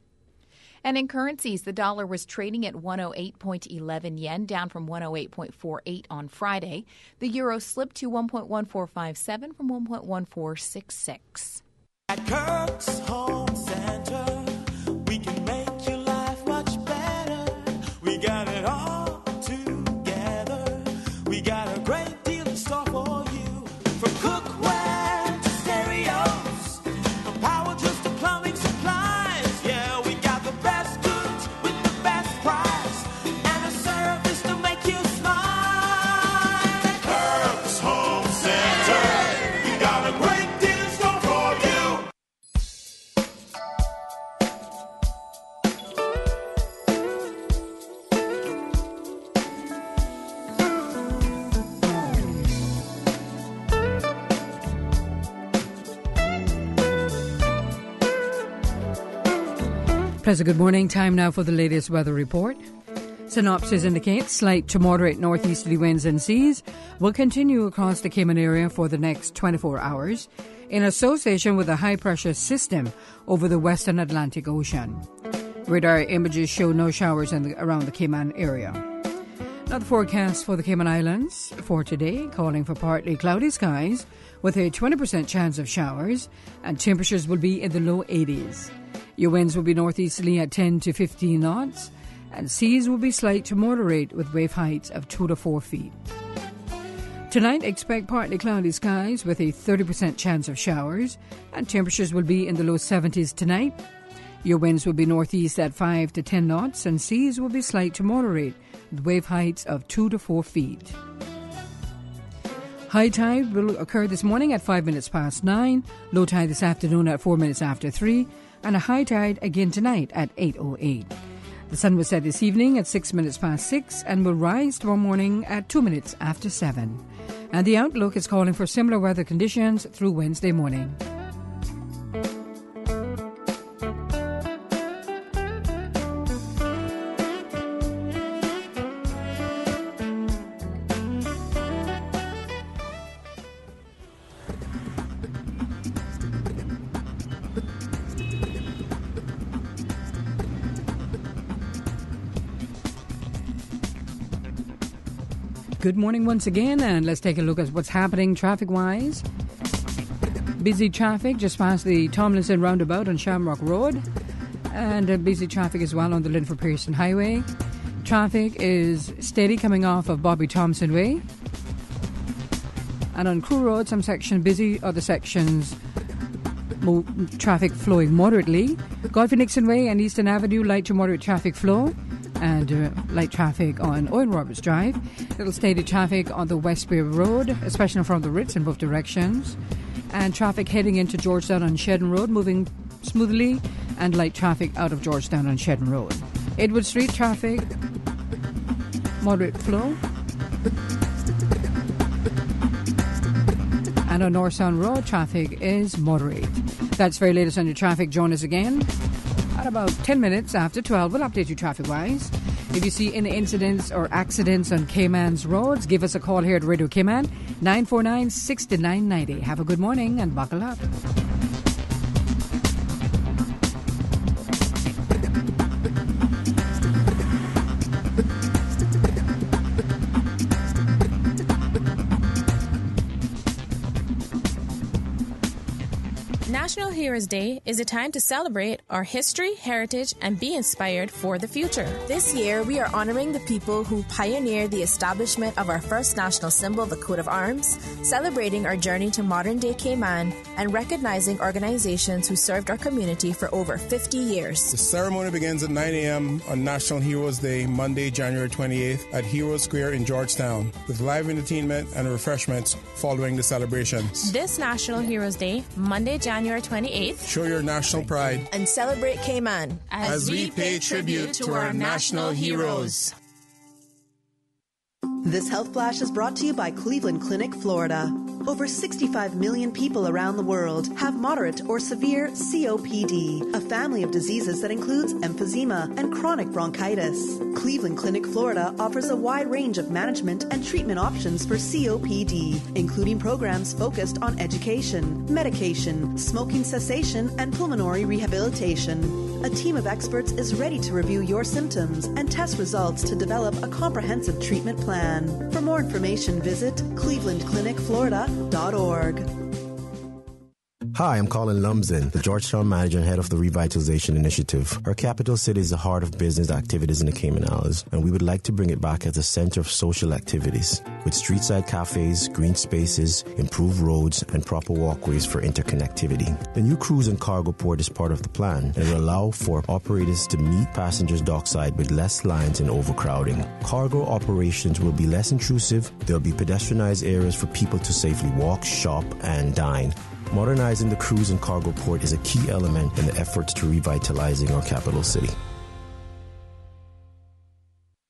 And in currencies, the dollar was trading at 108.11 yen, down from 108.48 on Friday. The euro slipped to 1.1457 from 1.1466.
At Kirk's Home Center, we can make your life much better. We got it all together. We got a great deal in store for you. From cookware to stereos, from power tools to plumbing supplies. Yeah, we got the best goods with the best price and a service to make you smile. Kirk's Home Center, we got a great deal in store for you.
Pleasant good morning. Time now for the latest weather report. Synopsis indicates slight to moderate northeasterly winds and seas will continue across the Cayman area for the next 24 hours in association with a high-pressure system over the western Atlantic Ocean. Radar images show no showers around the Cayman area. Now the forecast for the Cayman Islands for today, calling for partly cloudy skies with a 20% chance of showers, and temperatures will be in the low 80s. Your winds will be northeasterly at 10 to 15 knots, and seas will be slight to moderate with wave heights of 2 to 4 feet. Tonight, expect partly cloudy skies with a 30% chance of showers, and temperatures will be in the low 70s tonight. Your winds will be northeast at 5 to 10 knots, and seas will be slight to moderate with wave heights of 2 to 4 feet. High tide will occur this morning at 5 minutes past 9, low tide this afternoon at 4 minutes after 3, and a high tide again tonight at 8:08. The sun will set this evening at 6 minutes past 6 and will rise tomorrow morning at 2 minutes after 7. And the outlook is calling for similar weather conditions through Wednesday morning. Good morning once again, and let's take a look at what's happening traffic-wise. Busy traffic just past the Tomlinson roundabout on Shamrock Road, and busy traffic as well on the Linford Pearson Highway. Traffic is steady coming off of Bobby Thompson Way. And on Crew Road, some sections busy, other sections traffic flowing moderately. Godfrey Nixon Way and Eastern Avenue, light to moderate traffic flow. And light traffic on Owen Roberts Drive. Little steady traffic on the Westbury Road, especially from the Ritz in both directions. And traffic heading into Georgetown on Shedden Road, moving smoothly, and light traffic out of Georgetown on Shedden Road. Edward Street traffic, moderate flow. And on North Sound Road, traffic is moderate. That's very latest on your traffic. Join us again at about 10 minutes after 12. We'll update you traffic-wise. If you see any incidents or accidents on Cayman's roads, give us a call here at Radio Cayman, 949-6990. Have a good morning and buckle up.
National Heroes Day is a time to celebrate our history, heritage, and be inspired for the future.
This year, we are honoring the people who pioneered the establishment of our first national symbol, the coat of arms, celebrating our journey to modern-day Cayman, and recognizing organizations who served our community for over 50 years.
The ceremony begins at 9 a.m. on National Heroes Day, Monday, January 28th, at Hero Square in Georgetown, with live entertainment and refreshments following the celebrations.
This National Heroes Day, Monday, January 28th.
Show your national pride
and celebrate Cayman
as we pay tribute to our national heroes.
This health flash is brought to you by Cleveland Clinic, Florida. Over 65 million people around the world have moderate or severe COPD, a family of diseases that includes emphysema and chronic bronchitis. Cleveland Clinic, Florida offers a wide range of management and treatment options for COPD, including programs focused on education, medication, smoking cessation, and pulmonary rehabilitation. A team of experts is ready to review your symptoms and test results to develop a comprehensive treatment plan. For more information, visit clevelandclinicflorida.org.
Hi, I'm Colin Lumsden, the Georgetown manager and head of the Revitalization Initiative. Our capital city is the heart of business activities in the Cayman Islands, and we would like to bring it back as a center of social activities, with street-side cafes, green spaces, improved roads, and proper walkways for interconnectivity. The new cruise and cargo port is part of the plan and will allow for operators to meet passengers dockside with less lines and overcrowding. Cargo operations will be less intrusive. There will be pedestrianized areas for people to safely walk, shop, and dine. Modernizing the cruise and cargo port is a key element in the efforts to revitalizing our capital city.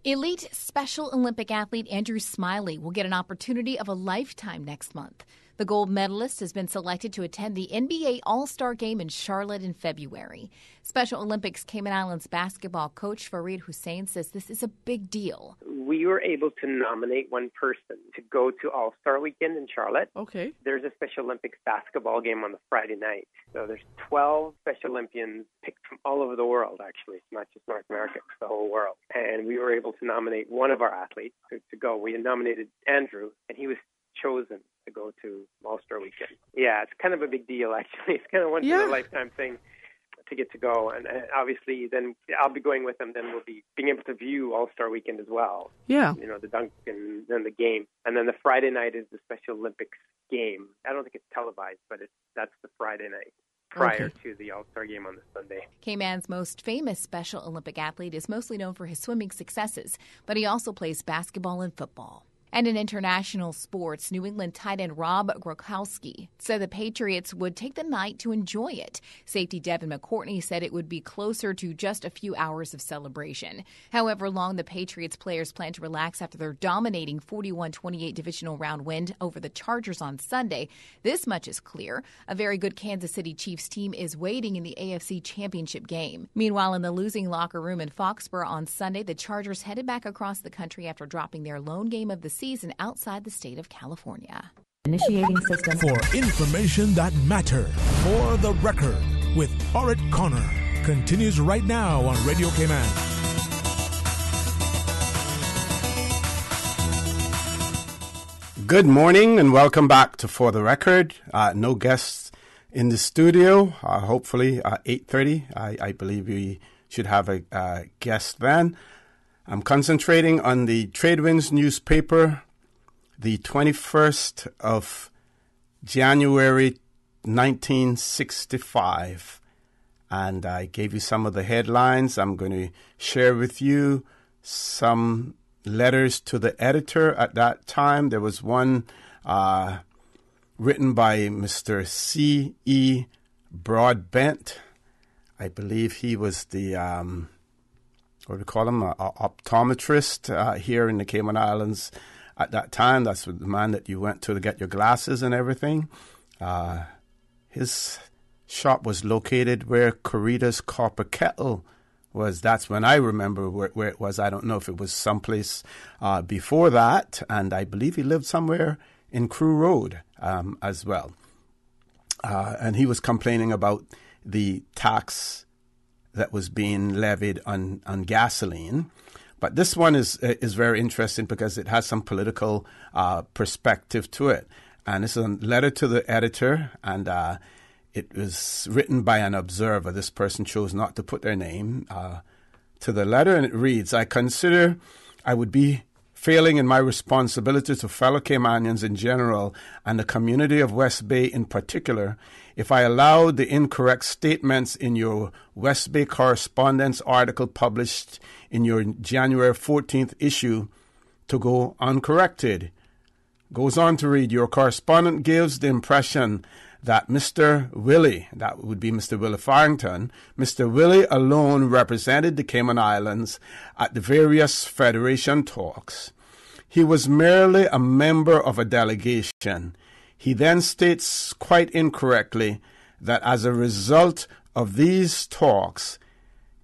Elite Special Olympic athlete Andrew Smiley will get an opportunity of a lifetime next month. The gold medalist has been selected to attend the NBA All-Star Game in Charlotte in February. Special Olympics Cayman Islands basketball coach Fareed Hussein says this is a big deal.
We were able to nominate one person to go to All-Star Weekend in Charlotte.
Okay.
There's a Special Olympics basketball game on the Friday night. So there's 12 Special Olympians picked from all over the world, actually. It's not just North America, it's the whole world. And we were able to nominate one of our athletes to go. We had nominated Andrew, and he was chosen to go to All-Star Weekend. Yeah, it's kind of a big deal, actually. It's kind of one in a lifetime thing to get to go. And obviously, then I'll be going with them. Then we'll be being able to view All-Star Weekend as well.
Yeah.
You know, the dunk and then the game. And then the Friday night is the Special Olympics game. I don't think it's televised, but that's the Friday night prior to the All-Star Game on the Sunday.
Cayman's most famous Special Olympic athlete is mostly known for his swimming successes, but he also plays basketball and football. And in international sports, New England tight end Rob Gronkowski said the Patriots would take the night to enjoy it. Safety Devin McCourtney said it would be closer to just a few hours of celebration. However long the Patriots players plan to relax after their dominating 41-28 divisional round win over the Chargers on Sunday, this much is clear. A very good Kansas City Chiefs team is waiting in the AFC Championship game. Meanwhile, in the losing locker room in Foxborough on Sunday, the Chargers headed back across the country after dropping their lone game of the season outside the state of California.
Initiating system.
For information that matters. For the record, with Orrett Connor. Continues right now on Radio Cayman.
Good morning and welcome back to For the Record. No guests in the studio. Hopefully 8:30. I believe we should have a guest then. I'm concentrating on the Tradewinds newspaper, the 21st of January 1965. And I gave you some of the headlines. I'm going to share with you some letters to the editor at that time. There was one written by Mr. C.E. Broadbent. I believe he was the... what do we call him, an optometrist here in the Cayman Islands at that time. That's the man that you went to get your glasses and everything. His shop was located where Corita's Copper Kettle was. That's when I remember where it was. I don't know if it was someplace before that. And I believe he lived somewhere in Crew Road as well. And he was complaining about the tax that was being levied on gasoline. But this one is very interesting because it has some political perspective to it. And this is a letter to the editor, and it was written by an observer. This person chose not to put their name to the letter, and it reads, I consider I would be failing in my responsibility to fellow Caymanians in general and the community of West Bay in particular if I allowed the incorrect statements in your West Bay correspondence article published in your January 14th issue to go uncorrected. Goes on to read, your correspondent gives the impression that Mr. Willie, that would be Mr. Willie Farrington, Mr. Willie alone represented the Cayman Islands at the various Federation talks. He was merely a member of a delegation. He then states quite incorrectly that as a result of these talks,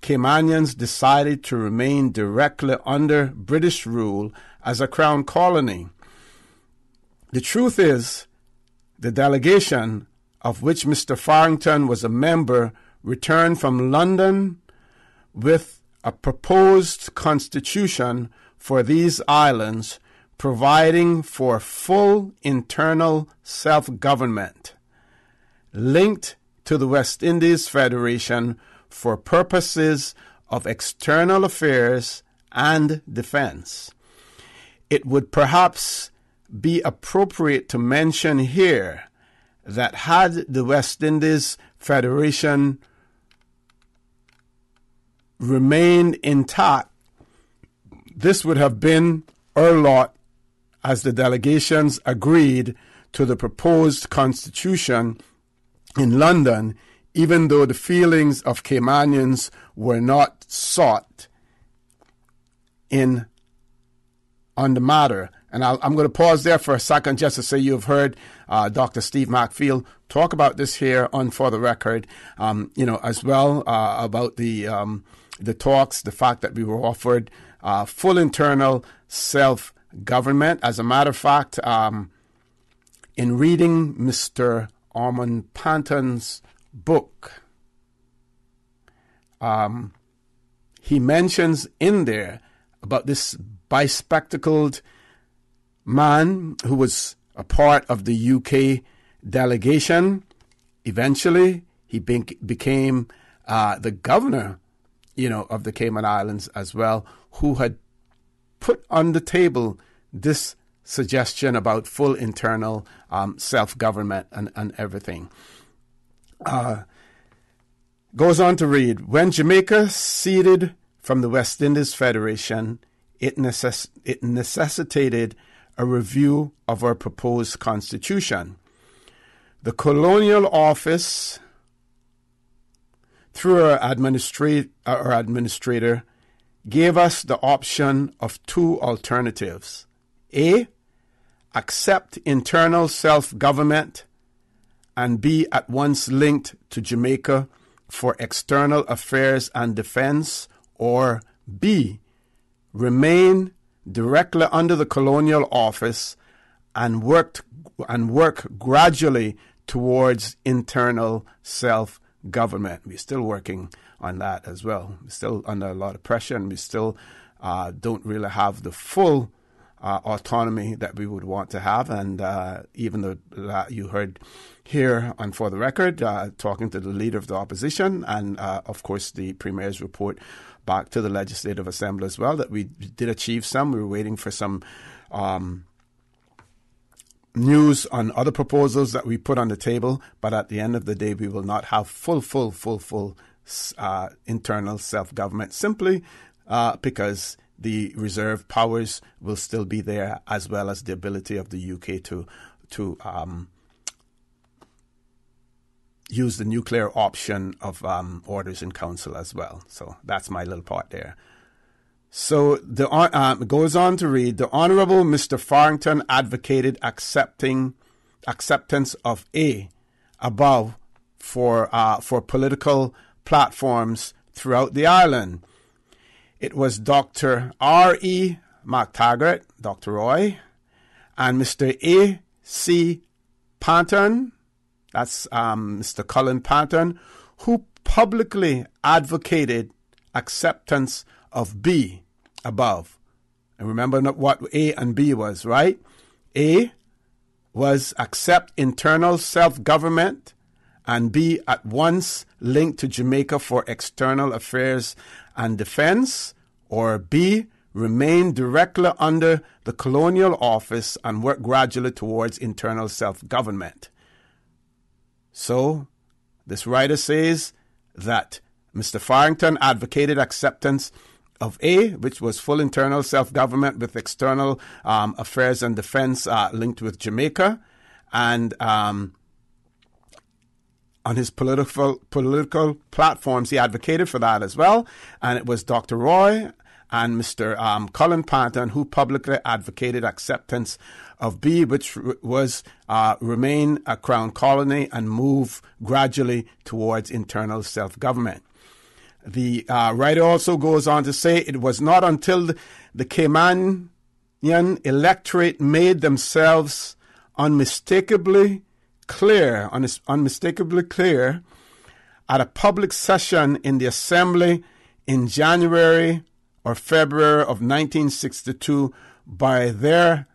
Caymanians decided to remain directly under British rule as a crown colony. The truth is, the delegation, of which Mr. Farrington was a member, returned from London with a proposed constitution for these islands, providing for full internal self-government, linked to the West Indies Federation for purposes of external affairs and defense. It would perhaps be appropriate to mention here that had the West Indies Federation remained intact, this would have been our lot as the delegations agreed to the proposed constitution in London, even though the feelings of Caymanians were not sought in on the matter. And I'm going to pause there for a second just to say you've heard Dr. Steve Macfield talk about this here on For the Record, as well about the talks, the fact that we were offered full internal self-government. As a matter of fact, in reading Mr. Armand Panton's book, he mentions in there about this bespectacled man who was a part of the UK delegation. Eventually, he became the governor, of the Cayman Islands as well, who had put on the table this suggestion about full internal self-government and everything. Goes on to read, when Jamaica seceded from the West Indies Federation, it necessitated a review of our proposed constitution. The colonial office, through our administrator, gave us the option of two alternatives. A, accept internal self-government and be at once linked to Jamaica for external affairs and defense, or B, remain directly under the colonial office and work gradually towards internal self-government. We're still working on that as well. We're still under a lot of pressure, and we still don't really have the full autonomy that we would want to have. And even though you heard here on For the Record, talking to the leader of the opposition, and of course the Premier's report back to the Legislative Assembly as well, that we did achieve some. We were waiting for some news on other proposals that we put on the table, but at the end of the day, we will not have full internal self-government, simply because the reserve powers will still be there, as well as the ability of the UK to use the nuclear option of orders in council as well. So that's my little part there. So it goes on to read, the Honourable Mr. Farrington advocated acceptance of A above for political platforms throughout the island. It was Dr. R.E. McTaggart, Dr. Roy, and Mr. A.C. Panton, that's Mr. Colin Panton, who publicly advocated acceptance of B above. And remember what A and B was, right? A was accept internal self-government, and B at once linked to Jamaica for external affairs and defense, or B, remain directly under the colonial office and work gradually towards internal self-government. So, this writer says that Mr. Farrington advocated acceptance of A, which was full internal self-government with external affairs and defense linked with Jamaica, and on his political platforms, he advocated for that as well. And it was Dr. Roy and Mr. Colin Panton who publicly advocated acceptance of B, which was remain a crown colony and move gradually towards internal self-government. The writer also goes on to say it was not until the Caymanian electorate made themselves unmistakably clear at a public session in the Assembly in January or February of 1962 by their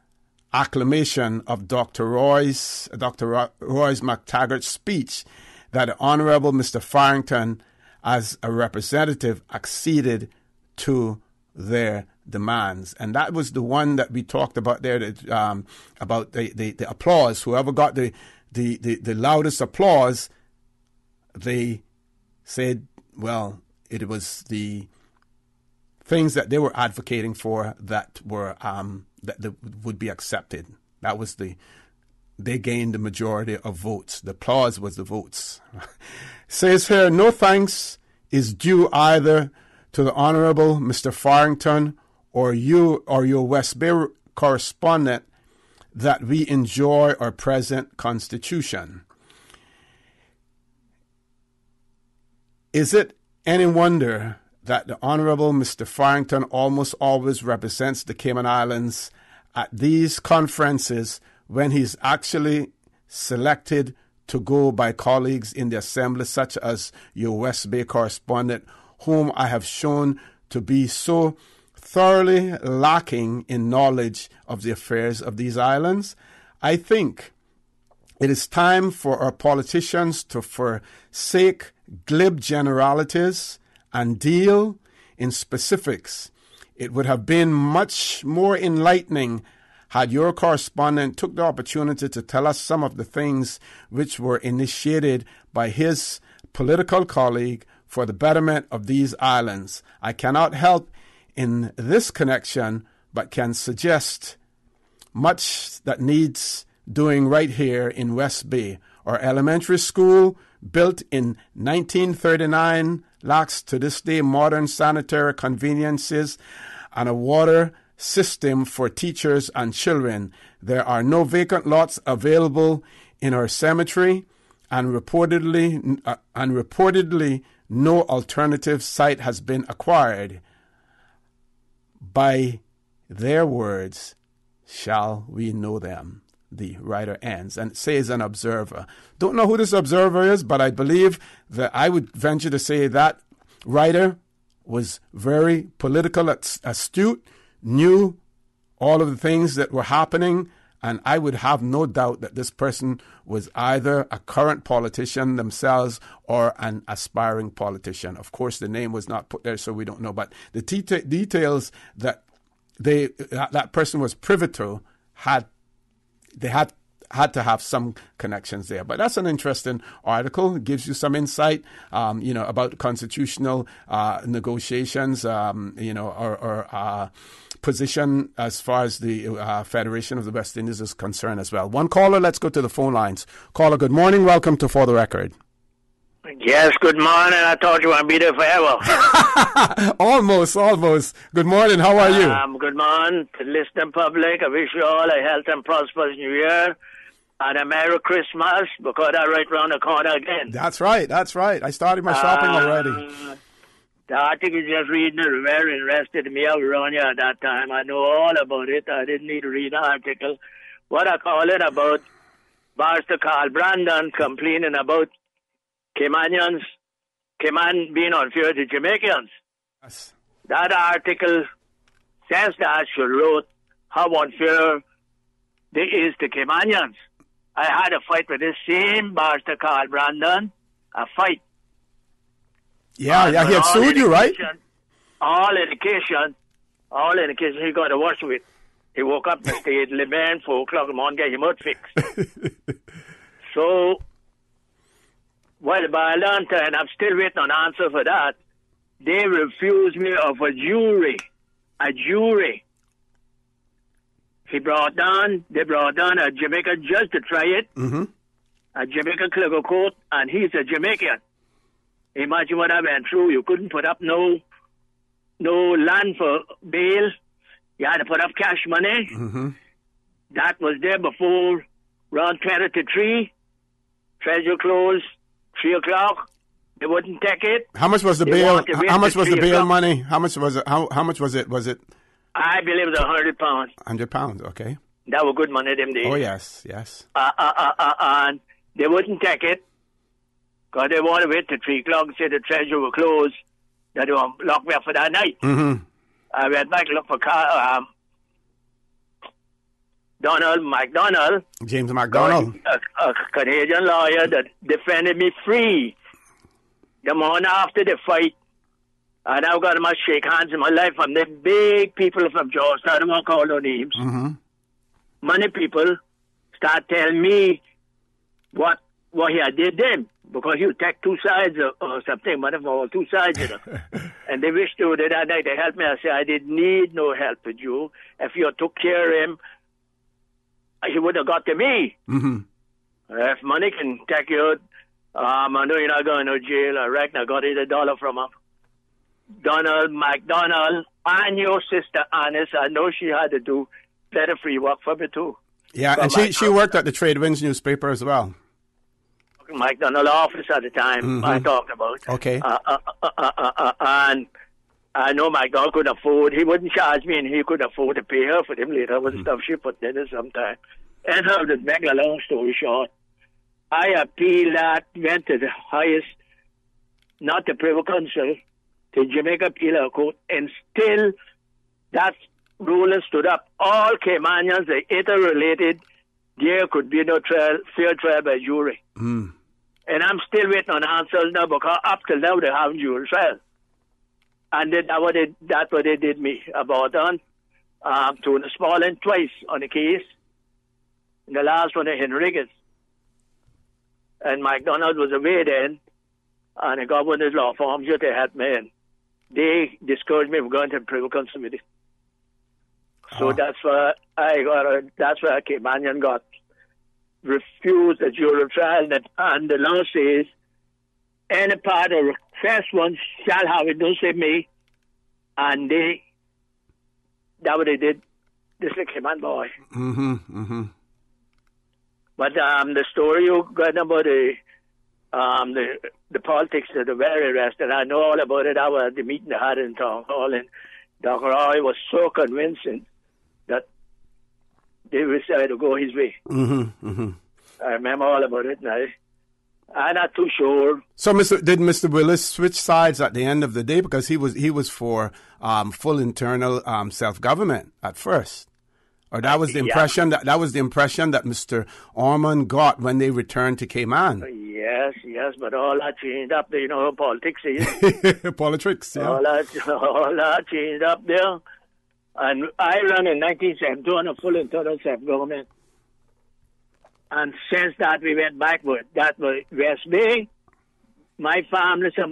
acclamation of Dr. Royce McTaggart's speech that the Honourable Mr. Farrington, as a representative, acceded to their demands. And that was the one that we talked about there, about the applause. Whoever got the loudest applause, they said, well, it was the things that they were advocating for that were that would be accepted. That was they gained the majority of votes. The applause was the votes. Says here, no thanks is due either to the Honourable Mr. Farrington or you or your West Bay correspondent that we enjoy our present Constitution. Is it any wonder that the Honorable Mr. Farrington almost always represents the Cayman Islands at these conferences when he's actually selected to go by colleagues in the Assembly, such as your West Bay correspondent, whom I have shown to be so thoroughly lacking in knowledge of the affairs of these islands? I think it is time for our politicians to forsake glib generalities and deal in specifics. It would have been much more enlightening had your correspondent took the opportunity to tell us some of the things which were initiated by his political colleague for the betterment of these islands. I cannot help in this connection but can suggest much that needs doing right here in West Bay. Our elementary school, built in 1939, lacks to this day modern sanitary conveniences and a water system for teachers and children. There are no vacant lots available in our cemetery, and reportedly no alternative site has been acquired. By their words shall we know them, the writer ends, and says an observer. Don't know who this observer is, but I believe that I would venture to say that writer was very political astute, knew all of the things that were happening, and I would have no doubt that this person was either a current politician themselves or an aspiring politician. Of course, the name was not put there, so we don't know, but the details that that person was privy to had to have some connections there. But that's an interesting article. It gives you some insight, about constitutional negotiations, or position as far as the Federation of the West Indies is concerned as well. One caller, let's go to the phone lines. Caller, good morning. Welcome to For the Record.
Yes, good morning. I thought you would be there forever.
Almost. Good morning. How are you?
Good morning to the listening public. I wish you all a healthy and prosperous New Year and a Merry Christmas, because I'm right round the corner again.
That's right. I started my shopping already.
The article just reading it very interested me. I was around here at that time. I know all about it. I didn't need to read the article. What I call it about Barrister Carl Brandon complaining about Caymanians being unfair to Jamaicans.
Yes.
That article says that she wrote how unfair it is to Caymanians. I had a fight with this same Barrister Carl Brandon, a fight.
Yeah, he had sued you, right?
All indication, he got the worst of it. He woke up and stayed in the band 4 o'clock in the morning, get him out fixed. So, well, by a long time, I'm still waiting on an answer for that. They refused me of a jury. They brought down a Jamaican judge to try it, a Jamaican clerk of court, and he's a Jamaican. Imagine what I went through. You couldn't put up no land for bail. You had to put up cash money. That was there before around 20 to 3. Treasury closed 3 o'clock. They wouldn't take it.
How much was the bail? How much was the bail money? How much was it? How much was it? Was it?
I believe it was £100.
£100. Okay.
That was good money them days.
Oh yes.
And they wouldn't take it because they wanted to wait till 3 o'clock and say the treasury were closed. That they were locked me up for that night. I went back to look for
James McDonald,
a Canadian lawyer that defended me free. The morning after the fight, and I've got much shake hands in my life from the big people from Georgetown. I don't want to call no names. Many people start telling me what he did them, because you take 2 sides or something, but for 2 sides, and they wish to that night they helped me. I said I didn't need no help with you. If you took care of him, he would have got to me. If money can take you out, I know you're not going to jail. I reckon I got $1 from him. Donald McDonald and your sister Annis, I know she had to do plenty of free work for me too.
Yeah, and she worked at the Trade Winds newspaper as well.
McDonald office at the time I talked about.
Okay.
And I know McDonald could afford, he wouldn't charge me and he could afford to pay her for them later with the stuff she put in it sometime. And to make a long story short, I appealed that, went to the highest, not the Privy Council, to Jamaica Appeal Court, and still that ruling stood up. All Caymanians are interrelated. There could be no trial, fair trial by jury.
Mm.
And I'm still waiting on answers now because up till now they haven't jury trial. And that's what they did me about on. Tony Spaulding twice on the case. And the last one, Henriquez. And McDonald was away then. And the government law firms here to help me. And they discouraged me from going to the Privy Council with it. So that's where that's where Caymanian got refused a jury trial. And the law says any part of the first one shall have it, don't say me. And that's what they did. This is a Cayman boy.
Mm-hmm, mm-hmm.
But the story you got about the politics of the very rest, and I know all about it. I was at the meeting they had in Town Hall, and Dr. Roy was so convincing that they decided to go his way.
Mm-hmm, mm-hmm.
I remember all about it now. I'm not too sure.
So, did Mr. Willis switch sides at the end of the day because he was for full internal self-government at first, or that was the impression that was the impression that Mr. Ormond got when they returned to Cayman.
Yes, but all that changed up there. You know how politics is.
Politics, yeah.
All that changed up there. And I ran in 1972 a full internal self-government. And since that, we went backward. That was West Bay. My family still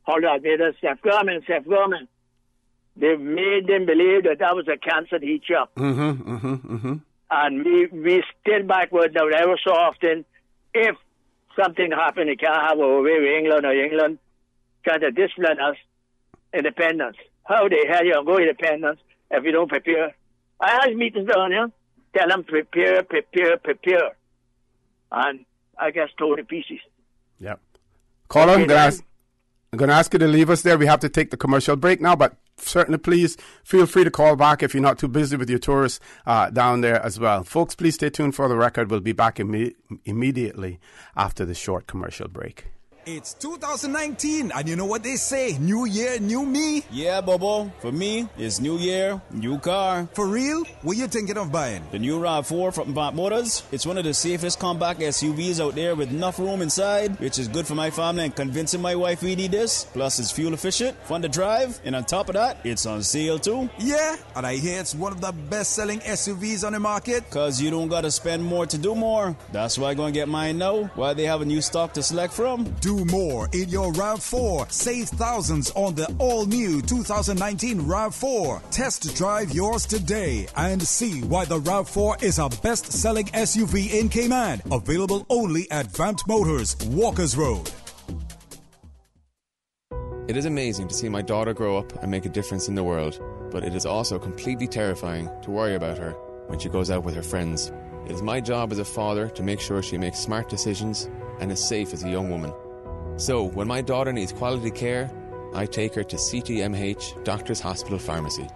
hold on. They were self-government. They made them believe that was a cancer heat shop.
Mm-hmm, mm-hmm, mm-hmm.
And we still backward now. Ever so often, if something happened, it can't have a way with England or England trying to discipline us, independence. How the hell you go independence if you don't prepare? I had meetings down here. Tell them prepare. And I guess throw the pieces.
Yep. Caller, I'm going to ask you to leave us there. We have to take the commercial break now, but certainly please feel free to call back if you're not too busy with your tourists down there as well. Folks, please stay tuned for the record. We'll be back immediately after the short commercial break.
It's 2019, and you know what they say, new year, new me?
Yeah, Bobo. For me, it's new year, new car.
For real? What you thinking of buying?
The new RAV4 from Vant Motors. It's one of the safest compact SUVs out there with enough room inside, which is good for my family and convincing my wife we need this. Plus, it's fuel efficient, fun to drive, and on top of that, it's on sale too.
Yeah, and I hear it's one of the best-selling SUVs on the market.
Cause you don't gotta spend more to do more. That's why I'm gonna get mine now, while they have a new stock to select from.
Do more in your RAV4. Save thousands on the all-new 2019 RAV4. Test drive yours today and see why the RAV4 is a best-selling SUV in Cayman. Available only at Vant Motors, Walkers Road.
It is amazing to see my daughter grow up and make a difference in the world, but it is also completely terrifying to worry about her when she goes out with her friends. It is my job as a father to make sure she makes smart decisions and is safe as a young woman. So, when my daughter needs quality care, I take her to CTMH Doctors Hospital Pharmacy.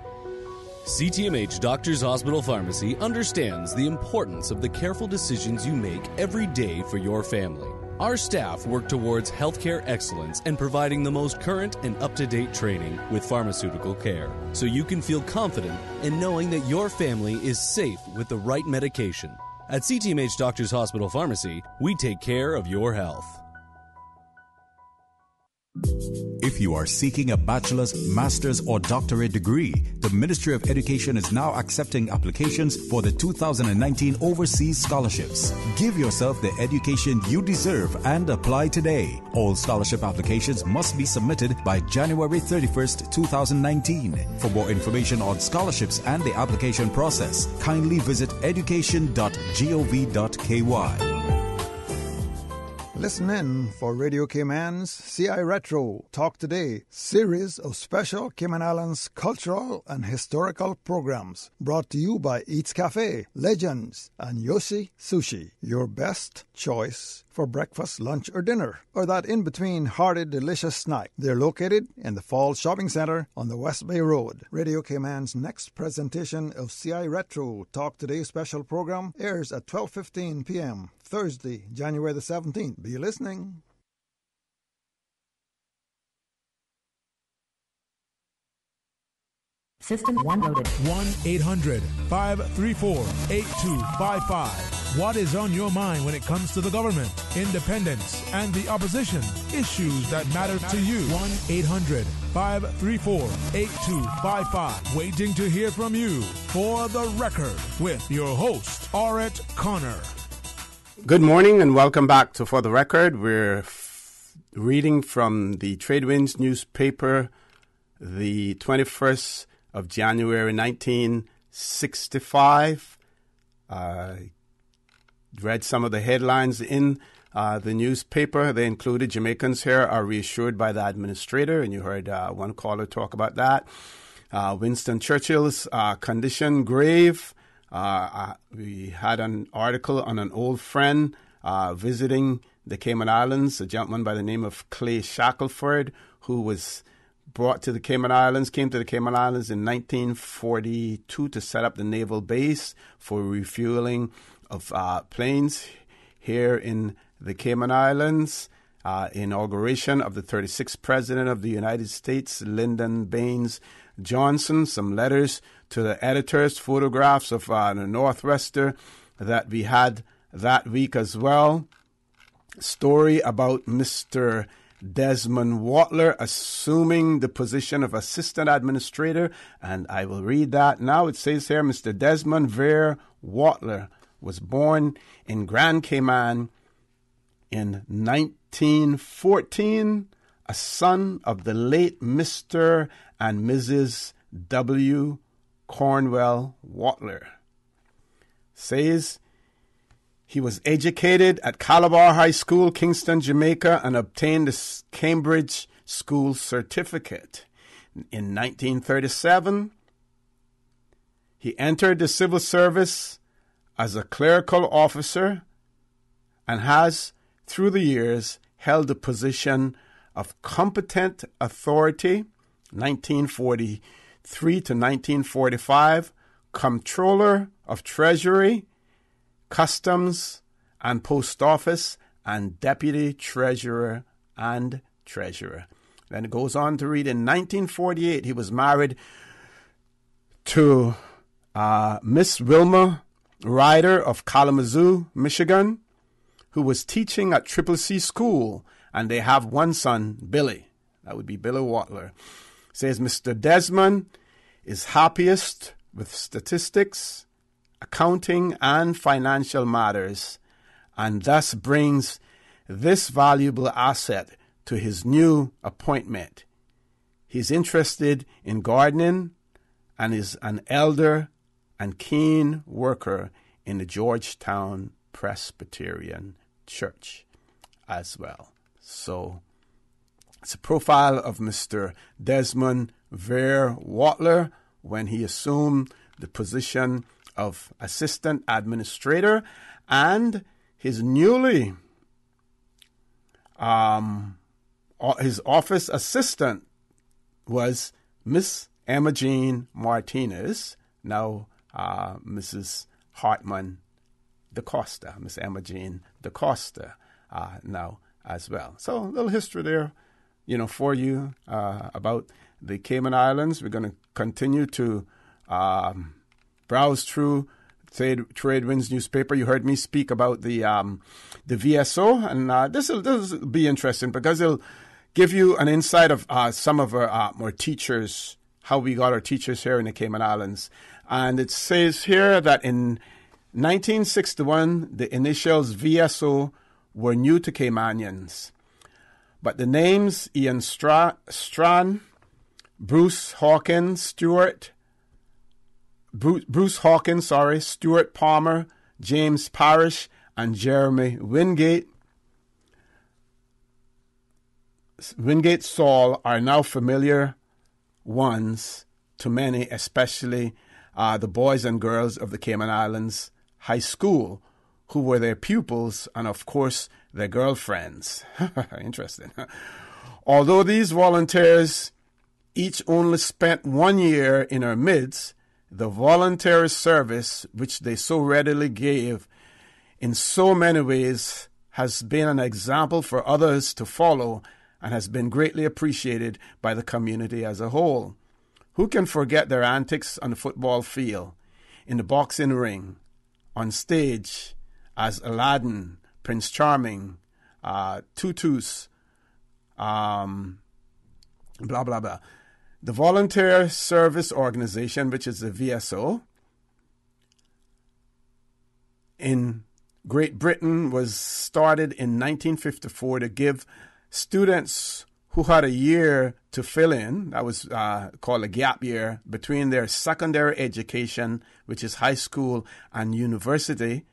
CTMH Doctors Hospital Pharmacy understands the importance of the careful decisions you make every day for your family. Our staff work towards healthcare excellence and providing the most current and up-to-date training with pharmaceutical care, so you can feel confident in knowing that your family is safe with the right medication. At CTMH Doctors Hospital Pharmacy, we take care of your health.
If you are seeking a bachelor's, master's, or doctorate degree, the Ministry of Education is now accepting applications for the 2019 Overseas Scholarships. Give yourself the education you deserve and apply today. All scholarship applications must be submitted by January 31st, 2019. For more information on scholarships and the application process, kindly visit education.gov.ky.
Listen in for Radio Cayman's CI Retro Talk Today series of special Cayman Islands cultural and historical programs brought to you by Eats Cafe, Legends, and Yoshi Sushi, your best choice for breakfast, lunch, or dinner, or that in-between hearty, delicious snack. They're located in the Fall Shopping Center on the West Bay Road. Radio Cayman's next presentation of CI Retro Talk Today special program airs at 12:15 p.m. Thursday, January the 17th. Be listening.
System 1 loaded.
1-800-534-8255. What is on your mind when it comes to the government, independence, and the opposition? Issues that matter to you. 1-800-534-8255. Waiting to hear from you. For the Record, with your host, Orrett Connor.
Good morning and welcome back to For the Record. We're reading from the Trade Winds newspaper, the 21st of January 1965. Read some of the headlines in the newspaper. They included Jamaicans here are reassured by the administrator, and you heard one caller talk about that. Winston Churchill's condition grave. We had an article on an old friend visiting the Cayman Islands, a gentleman by the name of Clay Shackelford, who was came to the Cayman Islands in 1942 to set up the naval base for refueling of planes here in the Cayman Islands. Inauguration of the 36th President of the United States, Lyndon Baines Johnson. Some letters to the editors, photographs of the Northwester that we had that week as well. Story about Mr. Desmond Watler assuming the position of assistant administrator, and I will read that now. It says here, Mr. Desmond Vere Watler was born in Grand Cayman in 1914, a son of the late Mr. and Mrs. W. Cornwell Watler. Says he was educated at Calabar High School, Kingston, Jamaica, and obtained a Cambridge School certificate. In 1937, he entered the civil service as a clerical officer and has, through the years, held the position of competent authority, 1943 to 1945, Comptroller of Treasury, Customs and Post Office, and Deputy Treasurer and Treasurer. Then it goes on to read, in 1948, he was married to Miss Wilma Ryder of Kalamazoo, Michigan, who was teaching at Triple C School, and they have one son, Billy. That would be Billy Watler. Says Mr. Desmond is happiest with statistics, accounting, and financial matters, and thus brings this valuable asset to his new appointment. He's interested in gardening and is an elder and keen worker in the Georgetown Presbyterian Church as well. So it's a profile of Mr. Desmond Vere Watler when he assumed the position of assistant administrator, and his newly his office assistant was Miss Emma Jean Martinez, now Mrs. Hartman DaCosta, Miss Emma Jean DaCosta now as well. So a little history there, for you about the Cayman Islands. We're going to continue to browse through Trade Winds newspaper. You heard me speak about the VSO, and this will be interesting because it'll give you an insight of some of our teachers, how we got our teachers here in the Cayman Islands. And it says here that in 1961, the initials VSO were new to Caymanians, but the names Ian Strachan, Bruce Hawkins, Stuart Palmer, James Parrish, and Jeremy Wingate Wingate Saul are now familiar ones to many, especially the boys and girls of the Cayman Islands High School, who were their pupils and, of course, their girlfriends. Interesting. Although these volunteers each only spent 1 year in our midst, the voluntary service which they so readily gave in so many ways has been an example for others to follow and has been greatly appreciated by the community as a whole. Who can forget their antics on the football field, in the boxing ring, on stage, as Aladdin, Prince Charming, Tutus, blah, blah, blah. The Volunteer Service Organization, which is the VSO, in Great Britain was started in 1954 to give students who had a year to fill in, that was called a gap year, between their secondary education, which is high school, and university,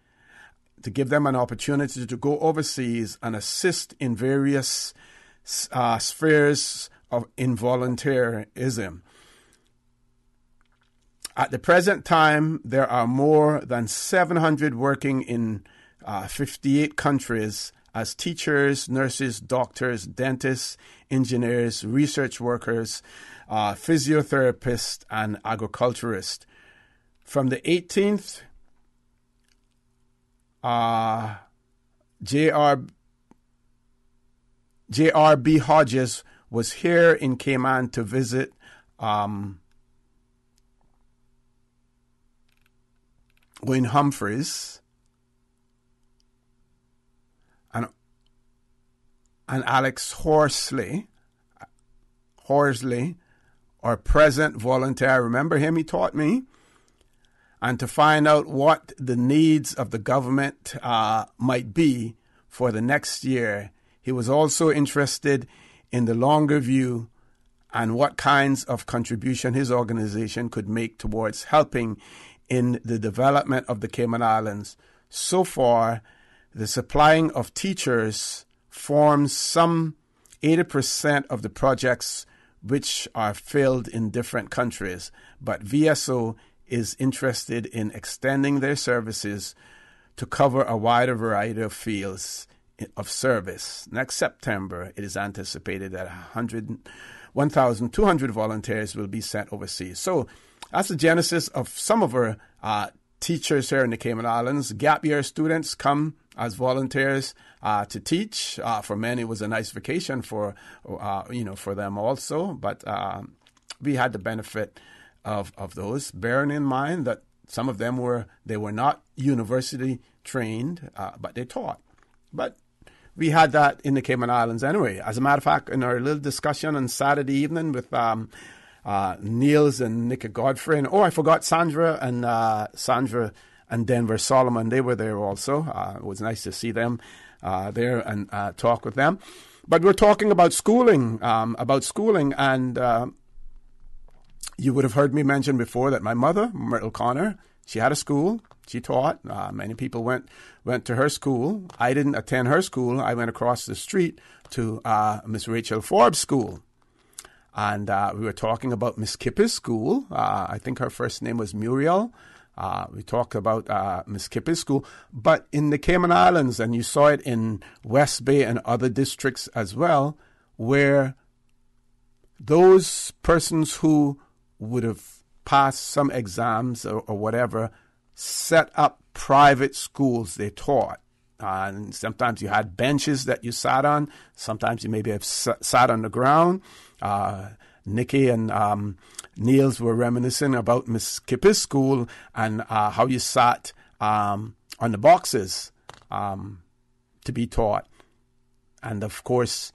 to give them an opportunity to go overseas and assist in various spheres of involunteerism. At the present time, there are more than 700 working in 58 countries as teachers, nurses, doctors, dentists, engineers, research workers, physiotherapists, and agriculturists. From the 18th, J.R.B. Hodges was here in Cayman to visit Wayne Humphreys and Alex Horsley, our present volunteer. I remember him, he taught me. And to find out what the needs of the government might be for the next year. He was also interested in the longer view and what kinds of contribution his organization could make towards helping in the development of the Cayman Islands. So far, the supplying of teachers forms some 80% of the projects which are filled in different countries, but VSO is interested in extending their services to cover a wider variety of fields of service. Next September, it is anticipated that 1,200 volunteers will be sent overseas. So that's the genesis of some of our teachers here in the Cayman Islands. Gap year students come as volunteers to teach. For many, it was a nice vacation for them also. But we had the benefit of those, bearing in mind that some of them were not university trained, but they taught. But we had that in the Cayman Islands anyway. As a matter of fact, in our little discussion on Saturday evening with Niels and Nicky Godfrey, and I forgot Sandra and Denver Solomon. They were there also. It was nice to see them there and talk with them. But we're talking about schooling, and you would have heard me mention before that my mother, Orrett Connor, she had a school. She taught. Many people went to her school. I didn't attend her school. I went across the street to Miss Rachel Forbes' school. And we were talking about Miss Kippy's school. I think her first name was Muriel. We talked about Miss Kippy's school. But in the Cayman Islands, and you saw it in West Bay and other districts as well, where those persons who would have passed some exams or whatever set up private schools they taught. And sometimes you had benches that you sat on. Sometimes you maybe have sat on the ground. Nikki and Niels were reminiscing about Miss Kippy's school and how you sat on the boxes to be taught. And of course,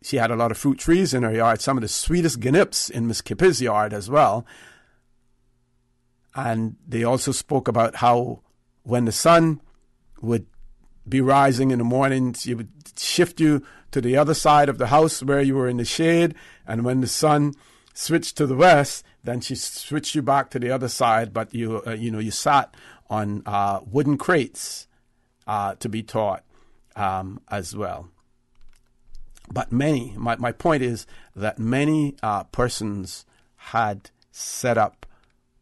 she had a lot of fruit trees in her yard, some of the sweetest gnips in Miss Kippy's yard as well. And they also spoke about how when the sun would be rising in the morning, she would shift you to the other side of the house where you were in the shade. And when the sun switched to the west, then she switched you back to the other side. But you sat on wooden crates to be taught as well. But many, my point is that many persons had set up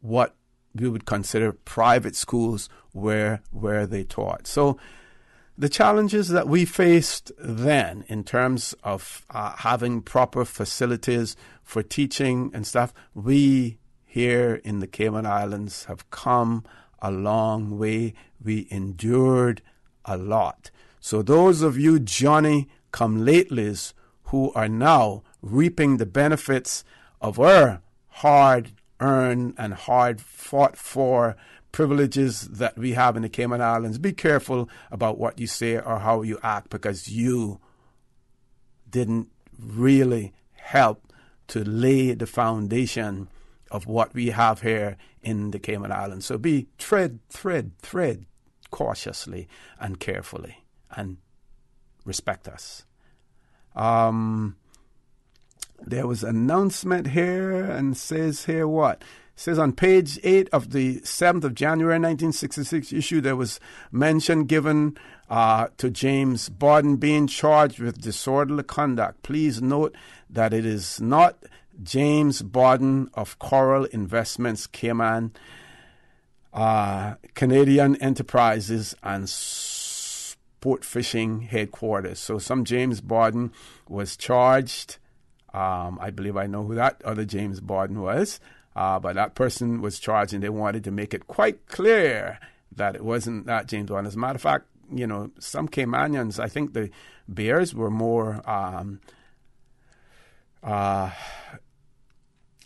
what we would consider private schools where they taught. So the challenges that we faced then in terms of having proper facilities for teaching and stuff, we here in the Cayman Islands have come a long way. We endured a lot. So those of you Johnny-come-latelys who are now reaping the benefits of our hard-earned and hard-fought-for privileges that we have in the Cayman Islands, be careful about what you say or how you act, because you didn't really help to lay the foundation of what we have here in the Cayman Islands. So tread cautiously and carefully and respect us. There was an announcement here and says here what? It says on page 8 of the 7th of January 1966 issue, there was mention given to James Borden being charged with disorderly conduct. Please note that it is not James Borden of Coral Investments Cayman, Canadian Enterprises and Sport Fishing Headquarters. So some James Borden was charged. I believe I know who that other James Borden was. But that person was charged, and they wanted to make it quite clear that it wasn't that James Borden. As a matter of fact, some Caymanians, I think the Bears were more,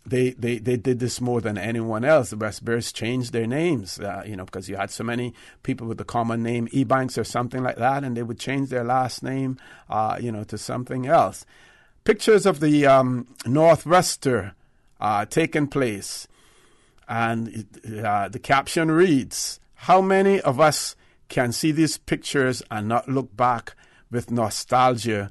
they did this more than anyone else. The West Bears changed their names, because you had so many people with the common name Ebanks or something like that, and they would change their last name, to something else. Pictures of the Northwester taken place, and the caption reads, "How many of us can see these pictures and not look back with nostalgia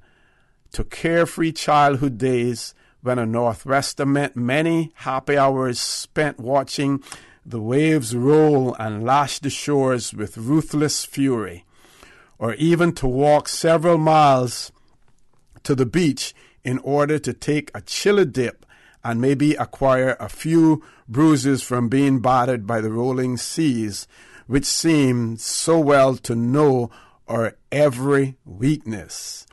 to carefree childhood days when a Northwester meant many happy hours spent watching the waves roll and lash the shores with ruthless fury, or even to walk several miles to the beach in order to take a chili dip and maybe acquire a few bruises from being battered by the rolling seas, which seemed so well to know our every weakness.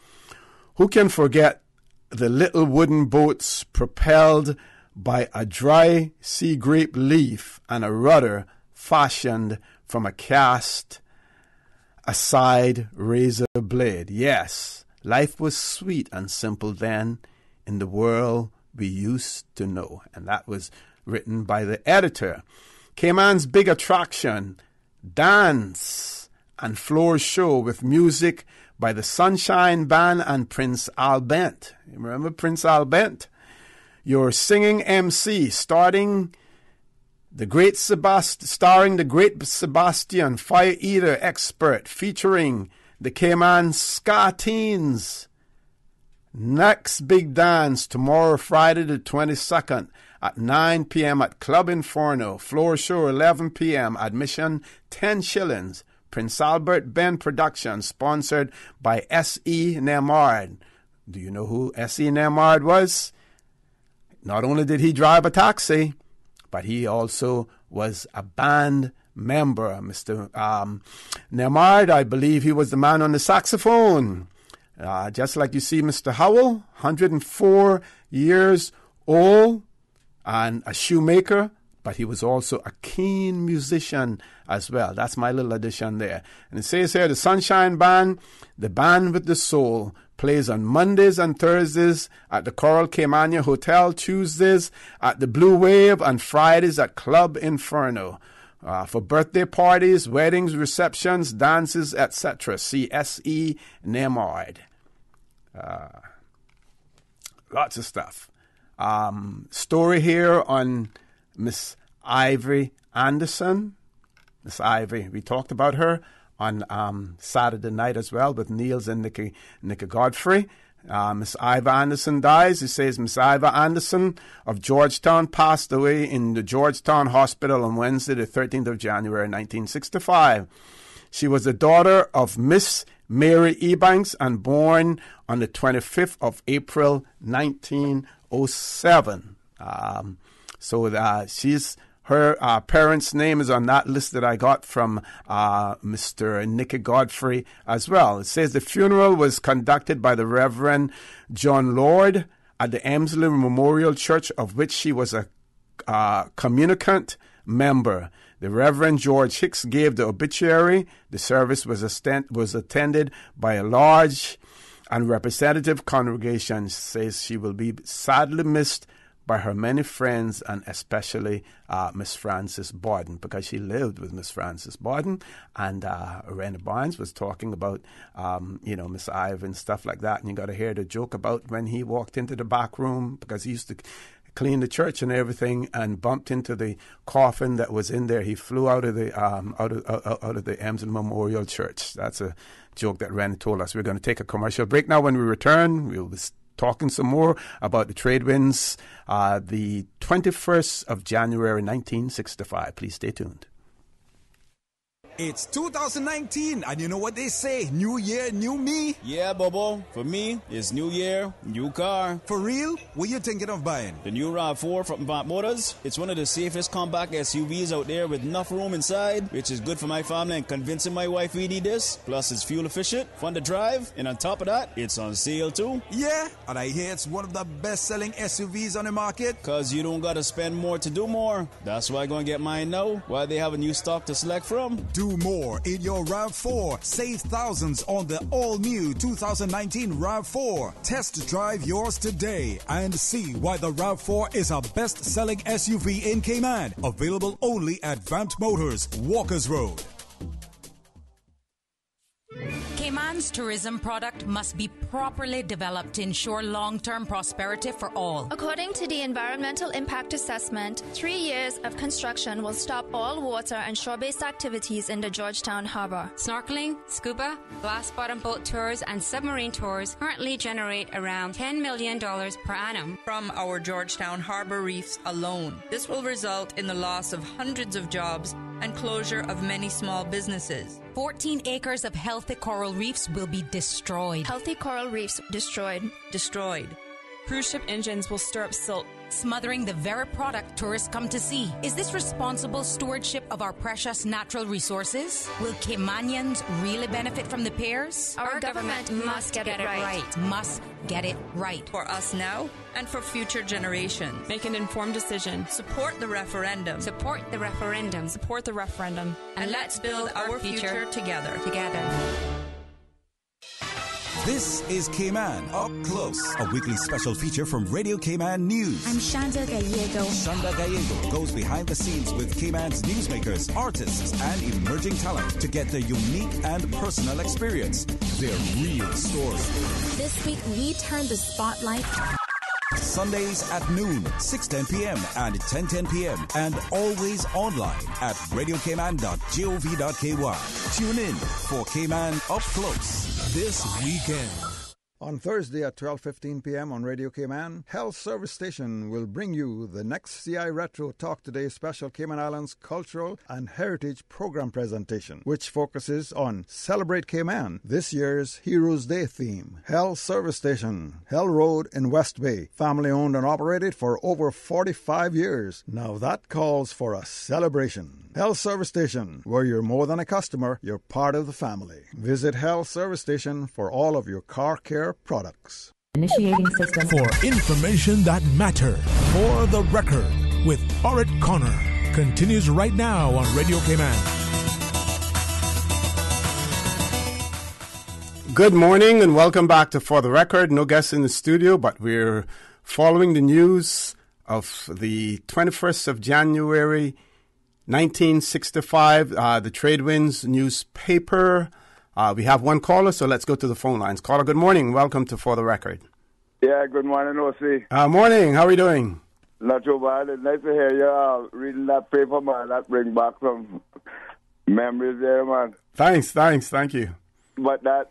Who can forget the little wooden boats propelled by a dry sea grape leaf and a rudder fashioned from a cast-aside razor blade? Yes, life was sweet and simple then in the world we used to know. And that was written by the editor. Cayman's big attraction, dance and floor show with music by the Sunshine Band and Prince Albent. You remember Prince Albent? Your singing MC starring the great Sebastian, Fire Eater expert, featuring the Cayman Ska Teens. Next big dance tomorrow, Friday the 22nd at 9 p.m. at Club Inferno. Floor show 11 p.m. Admission 10 shillings. Prince Albert Ben Productions, sponsored by S.E. Nemard. Do you know who S.E. Nemard was? Not only did he drive a taxi, but he also was a band member. Mr. Nemard, I believe he was the man on the saxophone. Just like you see Mr. Howell, 104 years old and a shoemaker, but he was also a keen musician as well. That's my little addition there. And it says here, the Sunshine Band, the band with the soul, plays on Mondays and Thursdays at the Coral Caymania Hotel, Tuesdays at the Blue Wave, and Fridays at Club Inferno. For birthday parties, weddings, receptions, dances, etc. See S.E. Nemard. Lots of stuff. Story here on Miss Ivory Anderson. Miss Ivory, we talked about her on Saturday night as well with Niels and Nicky Godfrey. Miss Iva Anderson dies. It says Miss Iva Anderson of Georgetown passed away in the Georgetown Hospital on Wednesday, the 13th of January, 1965. She was the daughter of Miss Mary Ebanks, and born on the 25th of April, 1907. Her parents' name is on that list that I got from Mr. Nicky Godfrey as well. It says the funeral was conducted by the Reverend John Lord at the Emsley Memorial Church, of which she was a communicant member. The Reverend George Hicks gave the obituary. The service was attended by a large and representative congregation. Says she will be sadly missed by her many friends, and especially Miss Frances Borden, because she lived with Miss Frances Borden. And Rena Barnes was talking about, Miss Ive and stuff like that. And you got to hear the joke about when he walked into the back room, because he used to clean the church and everything, and bumped into the coffin that was in there. He flew out of the out of the Emsley Memorial Church. That's a joke that Rena told us. We're going to take a commercial break now. When we return, we'll be talking some more about the trade winds, the 21st of January, 1965. Please stay tuned.
It's 2019, and you know what they say, new year, new me?
Yeah, Bobo. For me, it's new year, new car.
For real? What you thinking of buying?
The new RAV4 from Vant Motors. It's one of the safest compact SUVs out there with enough room inside, which is good for my family and convincing my wife we need this. Plus, it's fuel efficient, fun to drive, and on top of that, it's on sale too.
Yeah, and I hear it's one of the best-selling SUVs on the market.
Cause you don't gotta spend more to do more. That's why I'm gonna get mine now, while they have a new stock to select from.
Do more in your RAV4. Save thousands on the all-new 2019 RAV4. Test drive yours today and see why the RAV4 is a best-selling SUV in Cayman. Available only at Vant Motors, Walkers Road.
Cayman's tourism product must be properly developed to ensure long-term prosperity for all.
According to the Environmental Impact Assessment, 3 years of construction will stop all water and shore-based activities in the Georgetown Harbor.
Snorkeling, scuba, glass-bottom boat tours, and submarine tours currently generate around $10 million per annum
from our Georgetown Harbor reefs alone. This will result in the loss of hundreds of jobs and closure of many small businesses.
14 acres of healthy coral reefs will be destroyed.
Healthy coral reefs destroyed.
Destroyed.
Cruise ship engines will stir up silt,
smothering the very product tourists come to see. Is this responsible stewardship of our precious natural resources? Will Caymanians really benefit from the piers?
Our government must get it right.
Must get it right.
For us now and for future generations.
Make an informed decision.
Support the referendum.
Support the referendum.
Support the referendum.
And let's build our future together.
This is Cayman Up Close, a weekly special feature from Radio Cayman News.
I'm Shanda Gallego.
Shanda Gallego goes behind the scenes with Cayman's newsmakers, artists, and emerging talent to get their unique and personal experience, their real story.
This week, we turn the spotlight.
Sundays at noon, 6:10 p.m. and 10:10 p.m. and always online at radiocayman.gov.ky. Tune in for Cayman Up Close this weekend.
On Thursday at 12:15 p.m. on Radio Cayman, Health Service Station will bring you the next CI Retro Talk Today special Cayman Islands Cultural and Heritage Program presentation, which focuses on Celebrate Cayman, this year's Heroes Day theme. Health Service Station, Hell Road in West Bay, family owned and operated for over 45 years. Now that calls for a celebration. Health Service Station, where you're more than a customer, you're part of the family. Visit Health Service Station for all of your car care products.
Initiating system. For information that matter. For the record. With Orrett Connor. Continues right now on Radio Cayman.
Good morning and welcome back to For the Record. No guests in the studio, but we're following the news of the 21st of January, 1965, the Trade Winds newspaper. We have one caller, so let's go to the phone lines. Caller, good morning. Welcome to For the Record.
Yeah, good morning, O.C.
Morning. How are you doing?
Not too bad. It's nice to hear you reading that paper, man. That brings back some memories there, man.
Thanks. Thank you.
But that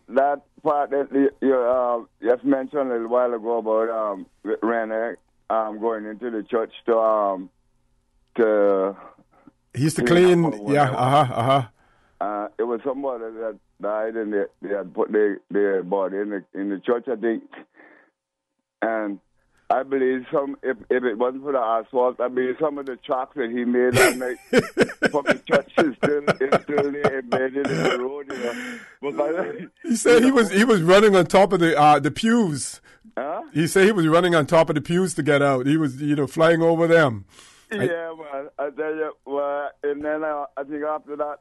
part that you just mentioned a little while ago about Renee going into the church to
he used to clean. Yeah,
it was somebody died, and they had put their body in the church, I think. And I believe if it wasn't for the asphalt, I believe some of the tracks that he made that night from the church is still there embedded in the road, you know. But
he said he was running on top of the pews.
Huh?
He said he was running on top of the pews to get out. He was, flying over them.
Yeah, man. I tell you, well, and then I think after that,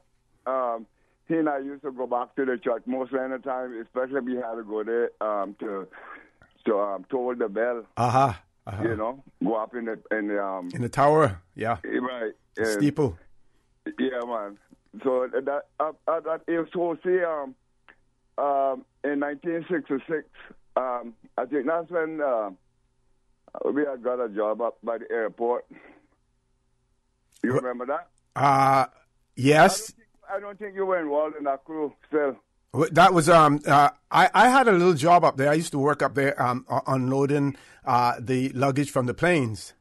he and I used to go back to the church most of the time, especially if we had to go there to toll the bell. You know, go up in
the tower. Yeah.
Right.
Steeple.
Yeah, man. So that it was in 1966. I think that's when we had got a job up by the airport. You remember that?
Yes.
I don't think you were involved in that crew still.
That was I had a little job up there. I used to work up there unloading the luggage from the planes.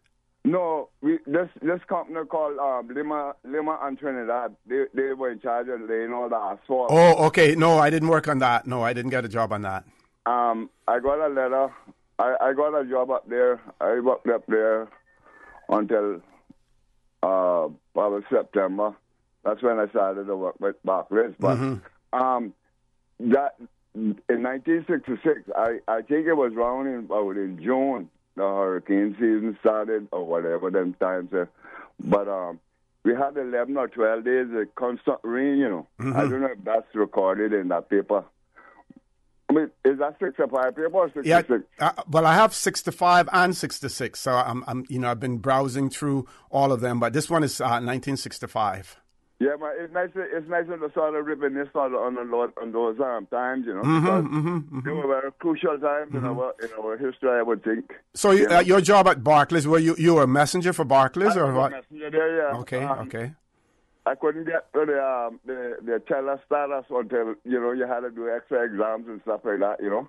No, this company called Lima and Trinidad. They were in charge of laying all the asphalt.
Oh, okay. No, I didn't work on that. No, I didn't get a job on that.
I got a letter. I got a job up there. I worked up there until probably September. That's when I started to work with Barclays. But that in 1966, I think it was around in June, the hurricane season started or whatever them times. But we had 11 or 12 days of constant rain, you know. I don't know if that's recorded in that paper. I mean, is that 65 paper or 66?
Yeah, well, I have 65 and 66, so I've been browsing through all of them, but this one is 1965.
Yeah, but it's nice to sort of reminisce on those times, you know. They were very crucial times in our history, I would think.
So your job at Barclays, were you were a messenger for Barclays or what?
I was a messenger there, yeah.
Okay.
I couldn't get the teller status until, you had to do extra exams and stuff like that, you know.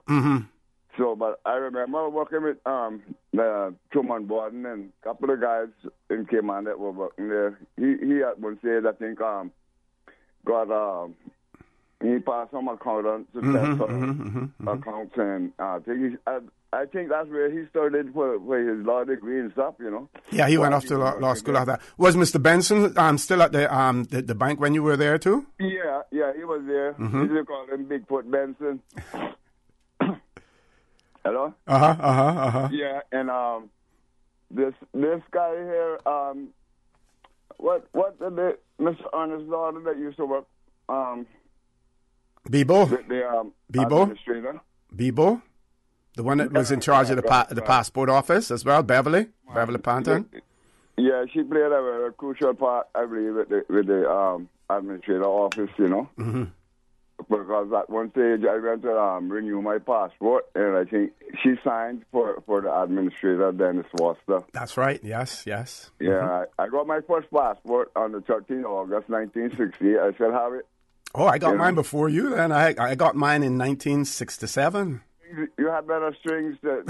So, but I remember working with Truman Borden and a couple of guys in Cayman that were working there. He at one stage, I think, he passed some accountants to test for accounts, and I think that's where he started for his law degree and stuff, you know.
Yeah, he went off to law school after that. Was Mr. Benson still at the bank when you were there too?
Yeah, he was there. They called him Bigfoot Benson. Hello? Yeah, and this guy here, what the Mr. Ernest daughter that used to work,
Bebo?
Bebo? Administrator.
Bebo? The one that was in charge of the passport office as well, Beverly Panton?
Yeah, she played a very crucial part, I believe, with the administrator office, you know. Because at one stage I went to renew my passport, and I think she signed for the administrator, Dennis Foster.
That's right, yes.
Yeah, I got my first passport on the 13th of August, 1960. I still have it.
Oh, I got mine before you then. I got mine in 1967.
You had better strings to...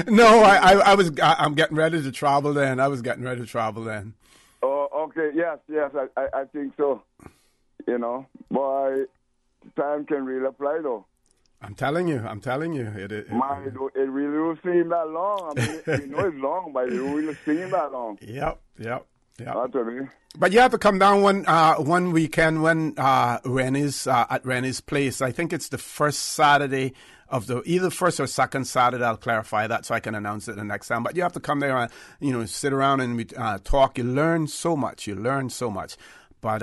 No, I'm getting ready to travel then. I was getting ready to travel then.
Oh, okay, yes, I think so. You know, boy... Time can really fly, though.
I'm telling you.
It really don't seem that long. I mean, it's long, but it don't really seem that long.
Yep.
That's what I mean.
But you have to come down one weekend when Ren is at Rennie's place. I think it's the first Saturday of either first or second Saturday. I'll clarify that so I can announce it the next time. But you have to come there and sit around and we talk. You learn so much. But,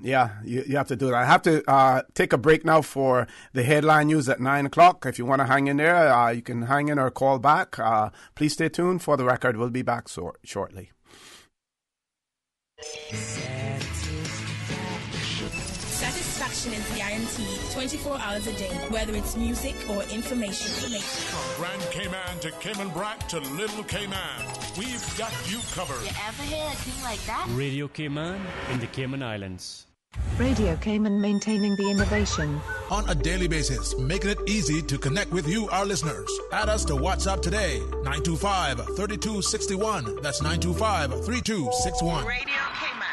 you have to do that. I have to take a break now for the headline news at 9 o'clock. If you want to hang in there, you can hang in or call back. Please stay tuned for the record. We'll be back shortly.
Satisfaction is guaranteed 24 hours a day, whether it's music or information.
From Grand Cayman to Cayman Brac to Little Cayman, we've got you covered.
You ever hear a thing like that?
Radio Cayman in the Cayman Islands.
Radio Cayman, maintaining the innovation.
On a daily basis, making it easy to connect with you, our listeners. Add us to WhatsApp today, 925-3261. That's 925-3261.
Radio Cayman.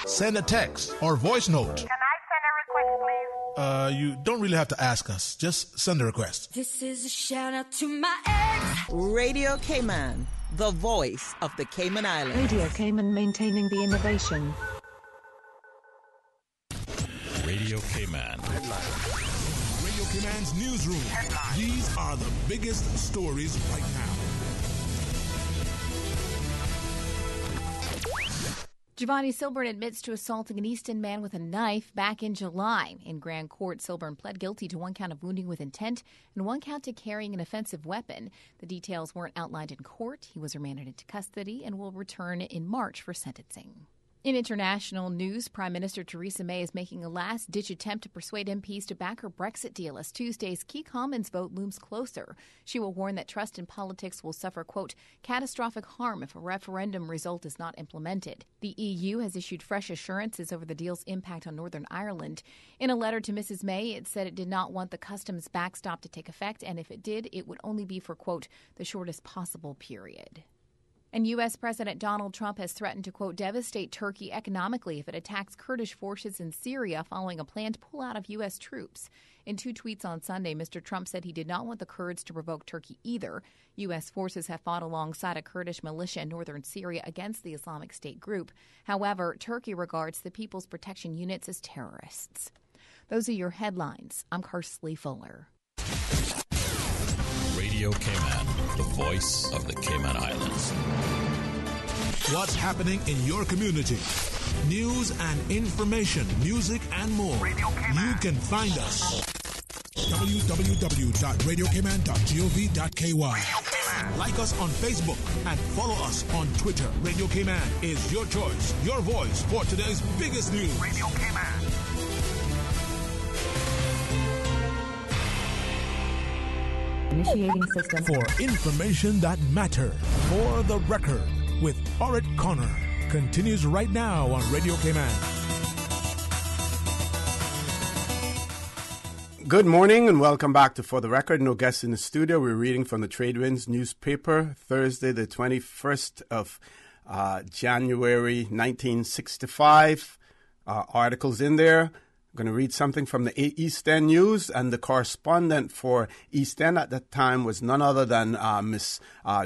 Send a text or voice note.
Can I send a request, please?
You don't really have to ask us. Just send a request.
This is a shout out to my ex.
Radio Cayman, the voice of the Cayman Islands.
Radio Cayman, maintaining the innovation.
Radio Cayman.
Radio Cayman's newsroom. These are the biggest stories right now.
Giovanni Silburn admits to assaulting an East End man with a knife back in July. In Grand Court, Silburn pled guilty to one count of wounding with intent and one count to carrying an offensive weapon. The details weren't outlined in court. He was remanded into custody and will return in March for sentencing. In international news, Prime Minister Theresa May is making a last-ditch attempt to persuade MPs to back her Brexit deal as Tuesday's key Commons vote looms closer. She will warn that trust in politics will suffer, quote, catastrophic harm if a referendum result is not implemented. The EU has issued fresh assurances over the deal's impact on Northern Ireland. In a letter to Mrs. May, it said it did not want the customs backstop to take effect, and if it did, it would only be for, quote, the shortest possible period. And U.S. President Donald Trump has threatened to, quote, devastate Turkey economically if it attacks Kurdish forces in Syria following a planned pullout of U.S. troops. In two tweets on Sunday, Mr. Trump said he did not want the Kurds to provoke Turkey either. U.S. forces have fought alongside a Kurdish militia in northern Syria against the Islamic State group. However, Turkey regards the People's Protection Units as terrorists. Those are your headlines. I'm Kersley Fuller.
Radio Cayman, the voice of the Cayman Islands.
What's happening in your community? News and information, music and more. You can find us. www.radiocayman.gov.ky. Like us on Facebook and follow us on Twitter. Radio Cayman is your choice, your voice for today's biggest news. Radio Cayman.
Initiating system.
For information that matters. For the record with Orrett Connor. Continues right now on Radio Cayman.
Good morning and welcome back to For the Record. No guests in the studio. We're reading from the Trade Winds newspaper, Thursday, the 21st of January, 1965. Articles in there. I'm going to read something from the East End News, and the correspondent for East End at that time was none other than Miss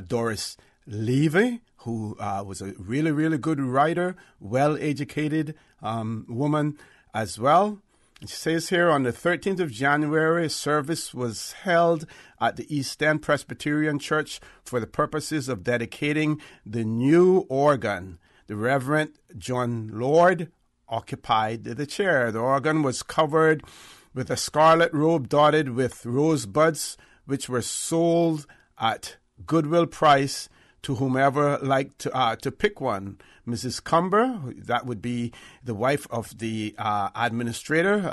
Doris Levy, who was a really, really good writer, well-educated woman as well. It says here, on the 13th of January, a service was held at the East End Presbyterian Church for the purposes of dedicating the new organ. The Reverend John Lord occupied the chair. The organ was covered with a scarlet robe dotted with rosebuds, which were sold at goodwill price to whomever liked to pick one. Mrs. Cumber, that would be the wife of the administrator,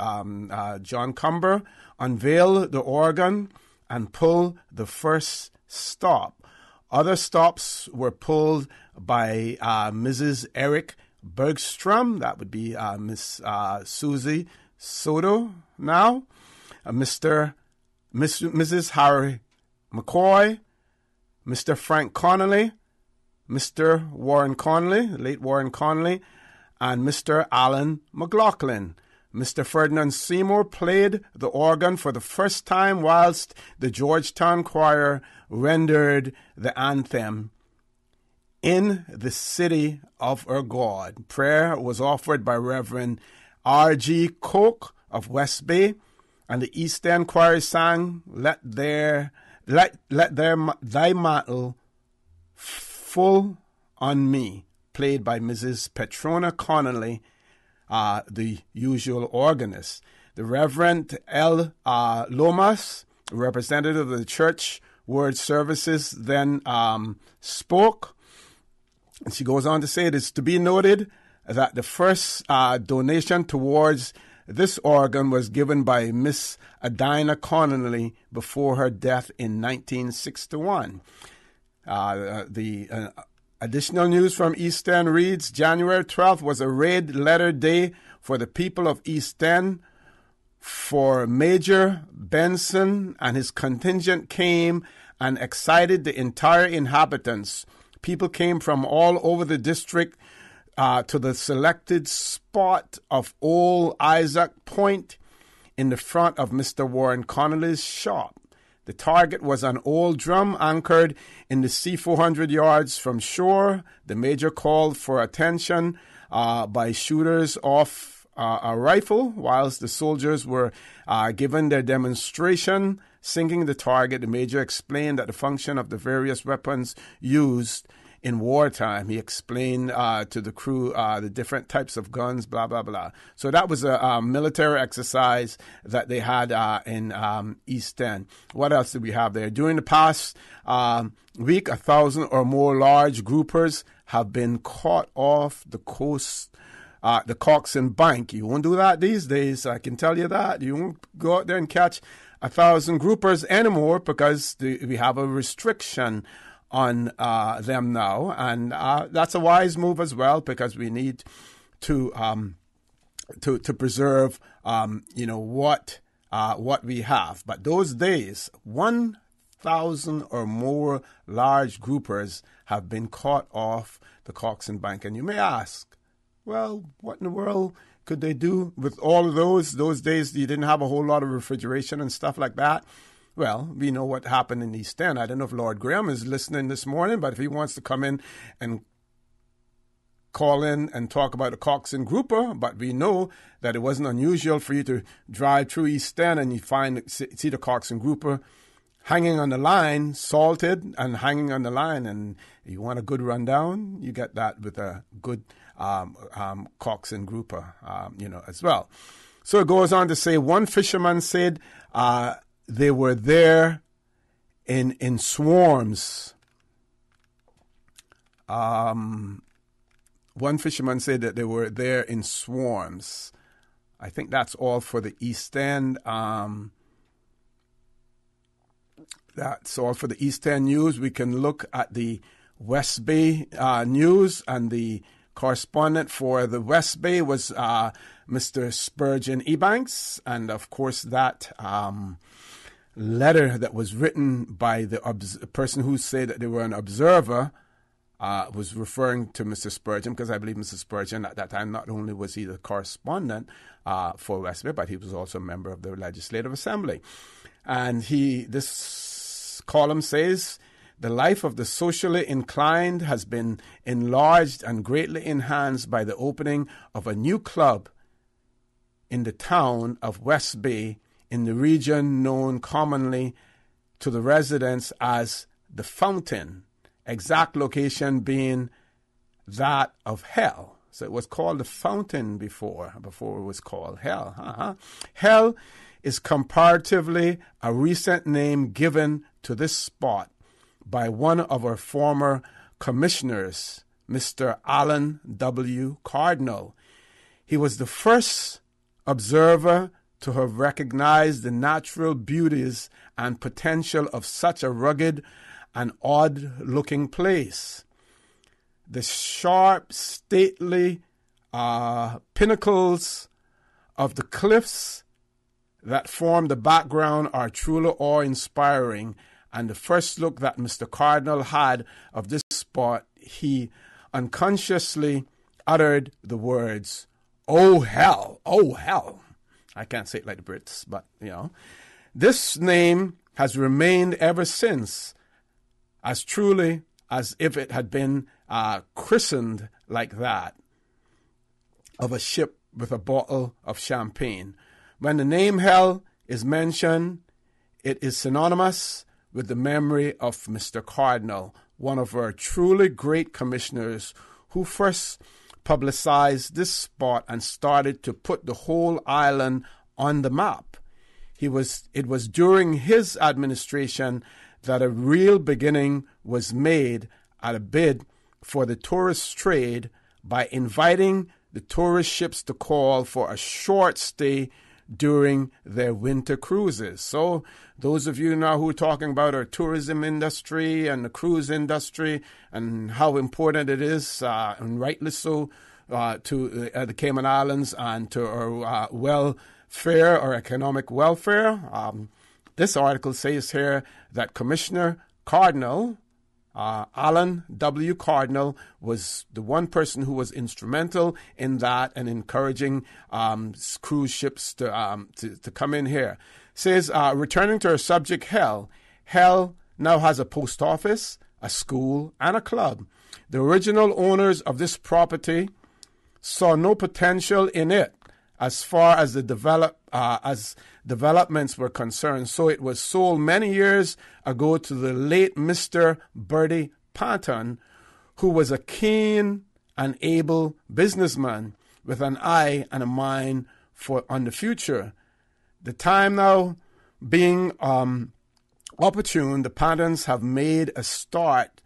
John Cumber, unveiled the organ and pulled the first stop. Other stops were pulled by Mrs. Eric Bergstrom, that would be Miss Susie Soto now, Mrs. Harry McCoy, Mr. Frank Connolly, Mr. Warren Connolly, late Warren Connolly, and Mr. Alan McLaughlin. Mr. Ferdinand Seymour played the organ for the first time whilst the Georgetown Choir rendered the anthem, In the City of Our God. Prayer was offered by Reverend R.G. Koch of West Bay, and the East End Choir sang, Let Thy Mantle Full on Me, played by Mrs. Petrona Connolly, the usual organist. The Reverend L. Lomas, representative of the Church Word Services, then spoke. And she goes on to say, it is to be noted that the first donation towards this organ was given by Miss Adina Connolly before her death in 1961. The additional news from East End reads, January 12th was a red letter day for the people of East End. For Major Benson and his contingent came and excited the entire inhabitants. People came from all over the district to the selected spot of Old Isaac Point in the front of Mr. Warren Connolly's shop. The target was an old drum anchored in the sea 400 yards from shore. The major called for attention by shooters off a rifle whilst the soldiers were given their demonstration. Sinking the target, the major explained that the function of the various weapons used in wartime. He explained to the crew the different types of guns, blah, blah, blah. So that was a military exercise that they had in East End. What else did we have there? During the past week, 1,000 or more large groupers have been caught off the coast, the Coxon Bank. You won't do that these days, I can tell you that. You won't go out there and catch 1,000 groupers anymore because we have a restriction on them now, and that's a wise move as well because we need to preserve what we have. But those days, 1,000 or more large groupers have been caught off the Coxon Bank, and you may ask, well, what in the world could they do with all of those? Those days you didn't have a whole lot of refrigeration and stuff like that. Well, we know what happened in East End. I don't know if Lord Graham is listening this morning, but if he wants to come in and call in and talk about the Coxon Grouper, but we know that it wasn't unusual for you to drive through East End and you see the Coxon Grouper hanging on the line, salted and hanging on the line, and you want a good rundown, you get that with a good Coxon Grouper, as well. So it goes on to say, one fisherman said they were there in swarms. One fisherman said that they were there in swarms. I think that's all for the East End. That's all for the East End news. We can look at the West Bay news, and the correspondent for the West Bay was Mr. Spurgeon Ebanks, and of course that letter that was written by the person who said that they were an observer was referring to Mr. Spurgeon, because I believe Mr. Spurgeon at that time, not only was he the correspondent for West Bay, but he was also a member of the Legislative Assembly. And this column says, the life of the socially inclined has been enlarged and greatly enhanced by the opening of a new club in the town of West Bay, in the region known commonly to the residents as the Fountain, exact location being that of Hell. So it was called the Fountain before it was called Hell. Hell is comparatively a recent name given to this spot by one of our former commissioners, Mr. Alan W. Cardinal. He was the first observer to have recognized the natural beauties and potential of such a rugged and odd-looking place. The sharp, stately pinnacles of the cliffs that form the background are truly awe-inspiring, and the first look that Mr. Cardinal had of this spot, he unconsciously uttered the words, "Oh, hell, oh, hell." I can't say it like the Brits, but, This name has remained ever since, as truly as if it had been christened like that of a ship with a bottle of champagne. When the name Hell is mentioned, it is synonymous with the memory of Mr. Cardinal, one of our truly great commissioners who first publicized this spot and started to put the whole island on the map. It was during his administration that a real beginning was made at a bid for the tourist trade by inviting the tourist ships to call for a short stay during their winter cruises. So those of you now who are talking about our tourism industry and the cruise industry and how important it is, and rightly so, to the Cayman Islands and to our welfare or economic welfare. This article says here that Commissioner Cardinal Alan W. Cardinal was the one person who was instrumental in that and encouraging cruise ships to come in here. Says, returning to our subject, Hell now has a post office, a school, and a club. The original owners of this property saw no potential in it as far as the developments were concerned, so it was sold many years ago to the late Mr. Bertie Panton, who was a keen and able businessman with an eye and a mind on the future. The time now being opportune, the Pantons have made a start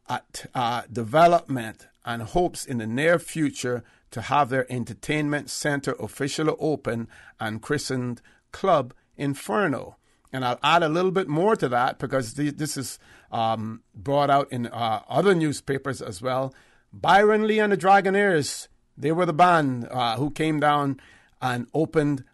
at development and hopes in the near future to have their entertainment center officially open and christened Club Inferno. And I'll add a little bit more to that because this is brought out in other newspapers as well. Byron Lee and the Dragonaires, they were the band who came down and opened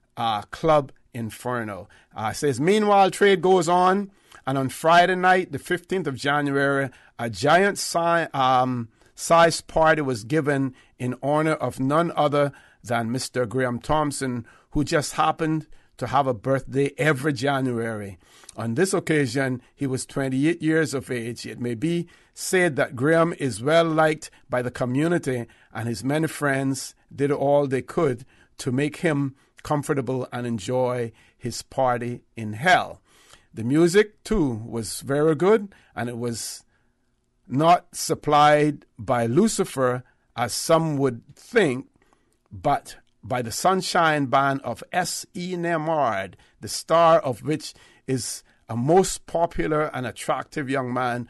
Club Inferno. Says, meanwhile, trade goes on. And on Friday night, the 15th of January, a giant size party was given in honor of none other than Mr. Graham Thompson, who just happened to have a birthday every January. On this occasion, he was 28 years of age. It may be said that Graham is well liked by the community, and his many friends did all they could to make him comfortable and enjoy his party in hell. The music, too, was very good, and it was not supplied by Lucifer, as some would think, but by the Sunshine Band of S.E. Nemard, the star of which is a most popular and attractive young man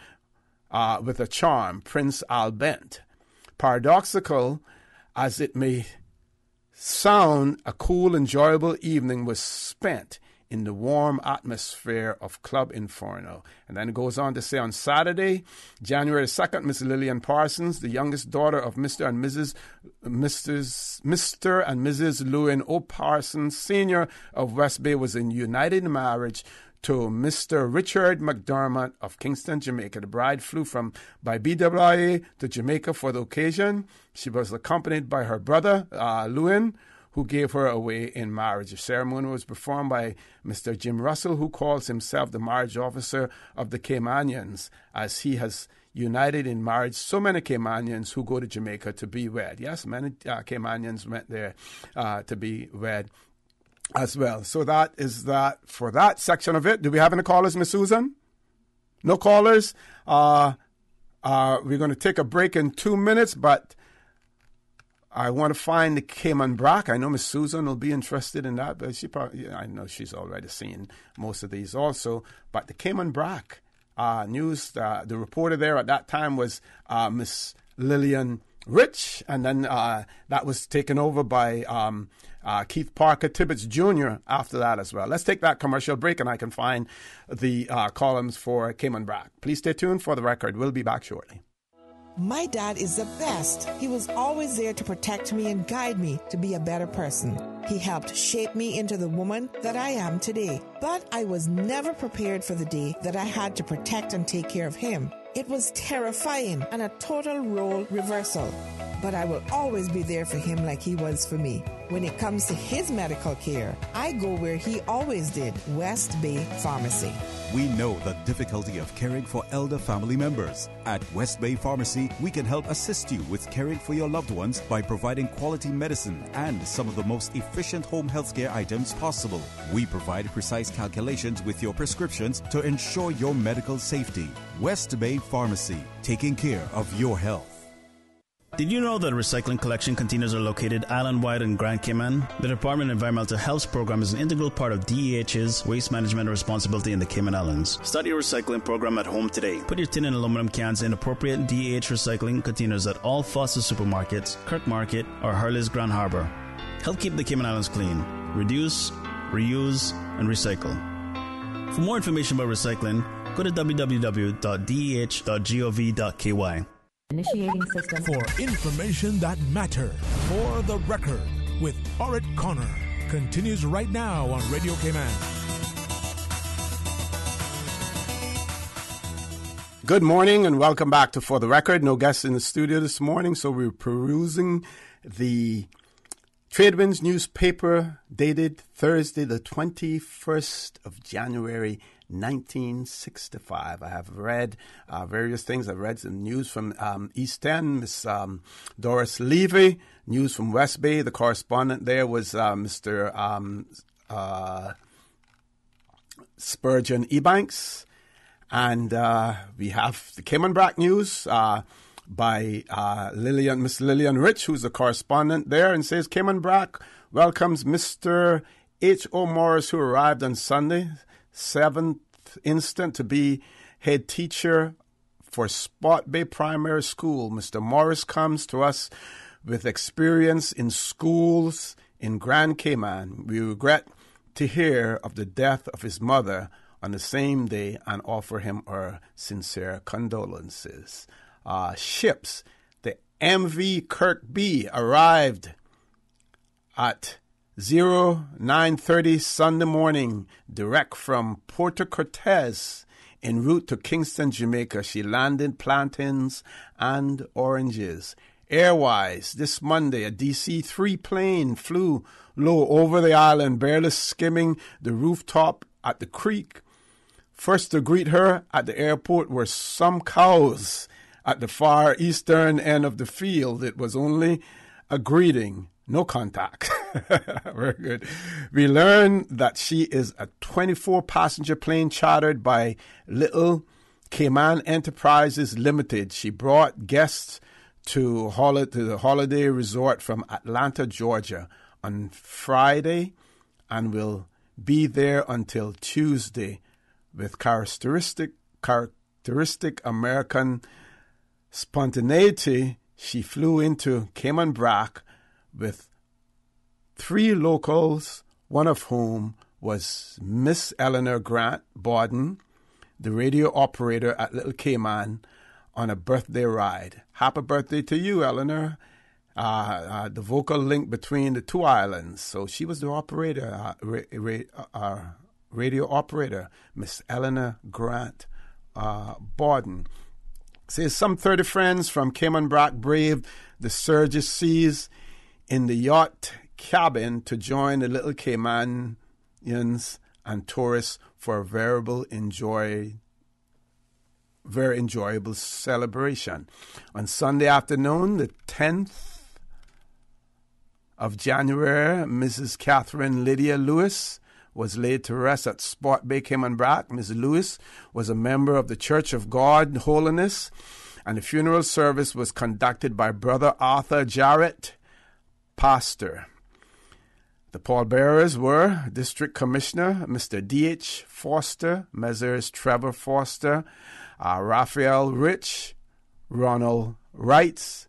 with a charm, Prince Albent. Paradoxical as it may sound, a cool, enjoyable evening was spent in the warm atmosphere of Club Inferno. And then it goes on to say, on Saturday, January 2nd, Miss Lillian Parsons, the youngest daughter of Mr. and Mrs. Lewin O. Parsons, Sr. of West Bay, was in united marriage to Mr. Richard McDermott of Kingston, Jamaica. The bride flew by BWI to Jamaica for the occasion. She was accompanied by her brother, Lewin, who gave her away in marriage. The ceremony was performed by Mr. Jim Russell, who calls himself the marriage officer of the Caymanians, as he has united in marriage so many Caymanians who go to Jamaica to be wed. Yes, many Caymanians went there to be wed as well. So that is that for that section of it. Do we have any callers, Miss Susan? No callers? We're going to take a break in 2 minutes, but I want to find the Cayman Brack. I know Miss Susan will be interested in that, but I know she's already seen most of these also. But the Cayman Brack news, the reporter there at that time was Miss Lillian Rich, and then that was taken over by Keith Parker Tibbetts Jr. after that as well. Let's take that commercial break, and I can find the columns for Cayman Brack. Please stay tuned for the record. We'll be back shortly.
My dad is the best. He was always there to protect me and guide me to be a better person. He helped shape me into the woman that I am today. But I was never prepared for the day that I had to protect and take care of him. It was terrifying and a total role reversal. But I will always be there for him like he was for me. When it comes to his medical care, I go where he always did, West Bay Pharmacy.
We know the difficulty of caring for elder family members. At West Bay Pharmacy, we can help assist you with caring for your loved ones by providing quality medicine and some of the most efficient home healthcare items possible. We provide precise calculations with your prescriptions to ensure your medical safety. West Bay Pharmacy, taking care of your health.
Did you know that recycling collection containers are located island-wide in Grand Cayman? The Department of Environmental Health's program is an integral part of DEH's waste management responsibility in the Cayman Islands. Start your recycling program at home today. Put your tin and aluminum cans in appropriate DEH recycling containers at all Foster supermarkets, Kirk Market, or Hurley's Grand Harbor. Help keep the Cayman Islands clean. Reduce, reuse, and recycle. For more information about recycling, go to www.deh.gov.ky.
Initiating system.
For information that matters. For the record, with Orrett Connor. Continues right now on Radio Cayman.
Good morning and welcome back to For the Record. No guests in the studio this morning, so we're perusing the Tradewinds newspaper dated Thursday, the 21st of January, 1965. I have read various things. I've read some news from East End, Miss Doris Levy, news from West Bay. The correspondent there was Mr. Spurgeon Ebanks. And we have the Cayman Brac news by Miss Lillian Rich, who's the correspondent there, and says Cayman Brac welcomes Mr. H.O. Morris, who arrived on Sunday, 7th instant, to be head teacher for Spot Bay Primary School. Mr. Morris comes to us with experience in schools in Grand Cayman. We regret to hear of the death of his mother on the same day and offer him our sincere condolences. Ships. The MV Kirk B arrived at 09:30 Sunday morning, direct from Puerto Cortez, en route to Kingston, Jamaica. She landed plantains and oranges. Airwise, this Monday, a DC-3 plane flew low over the island, barely skimming the rooftop at the creek. First to greet her at the airport were some cows at the far eastern end of the field. It was only a greeting, no contact. Very good. We learned that she is a 24-passenger plane chartered by Little Cayman Enterprises Limited. She brought guests to the holiday resort from Atlanta, Georgia on Friday and will be there until Tuesday. With characteristic American spontaneity, she flew into Cayman Brac with 3 locals, one of whom was Miss Eleanor Grant Borden, the radio operator at Little Cayman, on a birthday ride. Happy birthday to you, Eleanor. The vocal link between the two islands. So she was the operator, radio operator, Miss Eleanor Grant Borden. Says some 30 friends from Cayman Brac braved the surges seas in the yacht cabin to join the Little Caymanians and tourists for a very enjoyable celebration. On Sunday afternoon, the 10th of January, Mrs. Catherine Lydia Lewis was laid to rest at Spot Bay, Cayman Brac. Ms. Lewis was a member of the Church of God Holiness, and the funeral service was conducted by Brother Arthur Jarrett, pastor. The pallbearers were District Commissioner Mr. D.H. Foster, Messrs. Trevor Foster, Raphael Rich, Ronald Wright,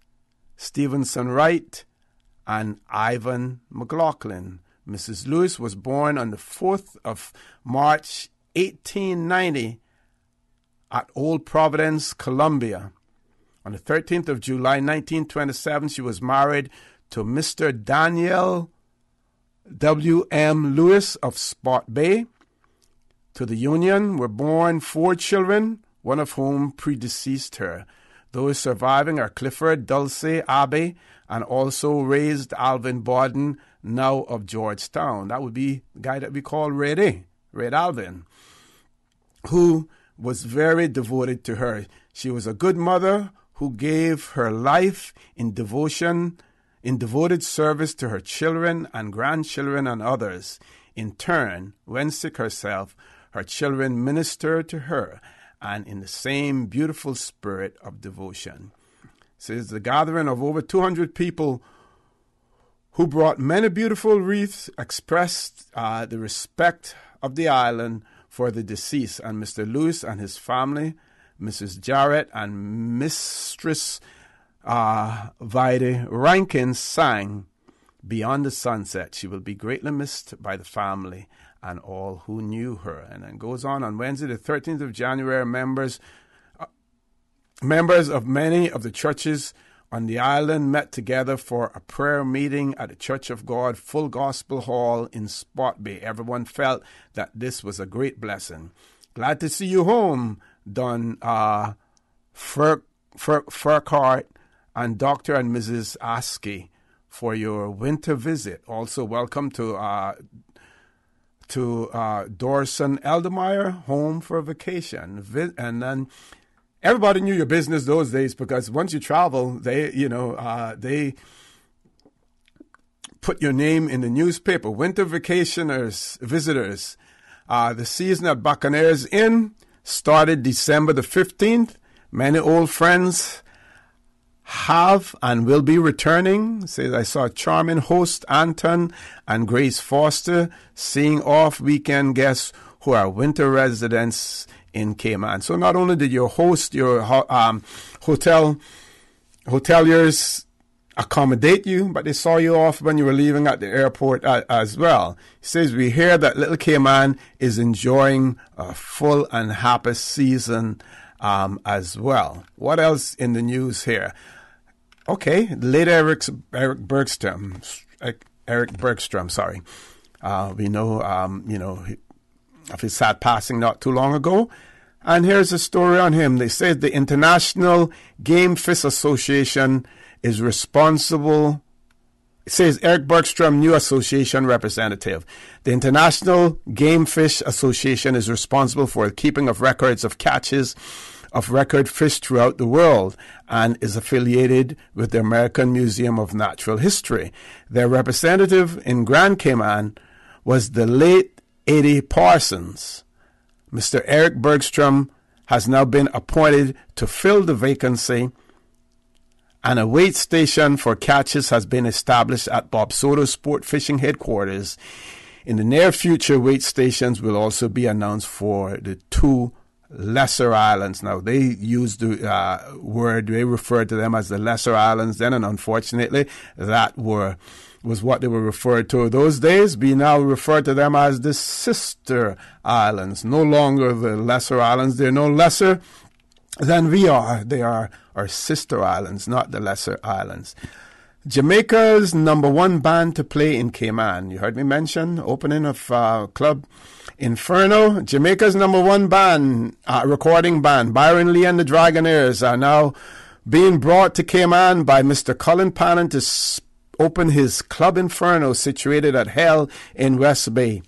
Stevenson Wright, and Ivan McLaughlin. Mrs. Lewis was born on the 4th of March, 1890 at Old Providence, Columbia. On the 13th of July, 1927, she was married to Mr. Daniel W.M. Lewis of Spot Bay. To the union were born 4 children, one of whom predeceased her. Those surviving are Clifford Dulce Abbey and also raised Alvin Borden, now of Georgetown. That would be the guy that we call Red Alvin, who was very devoted to her. She was a good mother who gave her life in devoted service to her children and grandchildren and others. In turn, when sick herself, her children ministered to her, and in the same beautiful spirit of devotion. Says the gathering of over 200 people who brought many beautiful wreaths expressed the respect of the island for the deceased, and Mr. Lewis and his family, Mrs. Jarrett and Mistress Vide Rankin sang Beyond the Sunset. She will be greatly missed by the family and all who knew her. And then goes on Wednesday, the 13th of January, members of many of the churches on the island met together for a prayer meeting at the Church of God Full Gospel Hall in Spot Bay. Everyone felt that this was a great blessing. Glad to see you home, Don Furquhart and Dr. and Mrs. Askey for your winter visit. Also, welcome to Dorson Eldermeyer home for vacation. And then everybody knew your business those days because once you travel, they put your name in the newspaper. Winter visitors. The season at Buccaneers Inn started December the 15th. Many old friends have and will be returning. Says, I saw charming host Anton and Grace Foster seeing off weekend guests who are winter residents in Cayman. So not only did your host, your hoteliers accommodate you, but they saw you off when you were leaving at the airport as well. He says, we hear that Little Cayman is enjoying a full and happy season as well. What else in the news here? Okay, late Eric Bergstrom, sorry. We know, of his sad passing not too long ago. And here's a story on him. They said the International Game Fish Association is responsible. It says Eric Bergstrom, new association representative. The International Game Fish Association is responsible for the keeping of records of catches of record fish throughout the world and is affiliated with the American Museum of Natural History. Their representative in Grand Cayman was the late Eddie Parsons. Mr. Eric Bergstrom has now been appointed to fill the vacancy, and a weight station for catches has been established at Bob Soto Sport Fishing Headquarters. In the near future, weight stations will also be announced for the two lesser islands. Now, they used the word, they referred to them as the lesser islands then, and unfortunately, that was what they were referred to those days. We now refer to them as the sister islands. No longer the lesser islands. They're no lesser than we are. They are our sister islands, not the lesser islands. Jamaica's #1 band to play in Cayman. You heard me mention opening of Club Inferno. Jamaica's #1 band, recording band, Byron Lee and the Dragonaires, are now being brought to Cayman by Mr. Colin Pannon to open his Club Inferno situated at Hell in West Bay.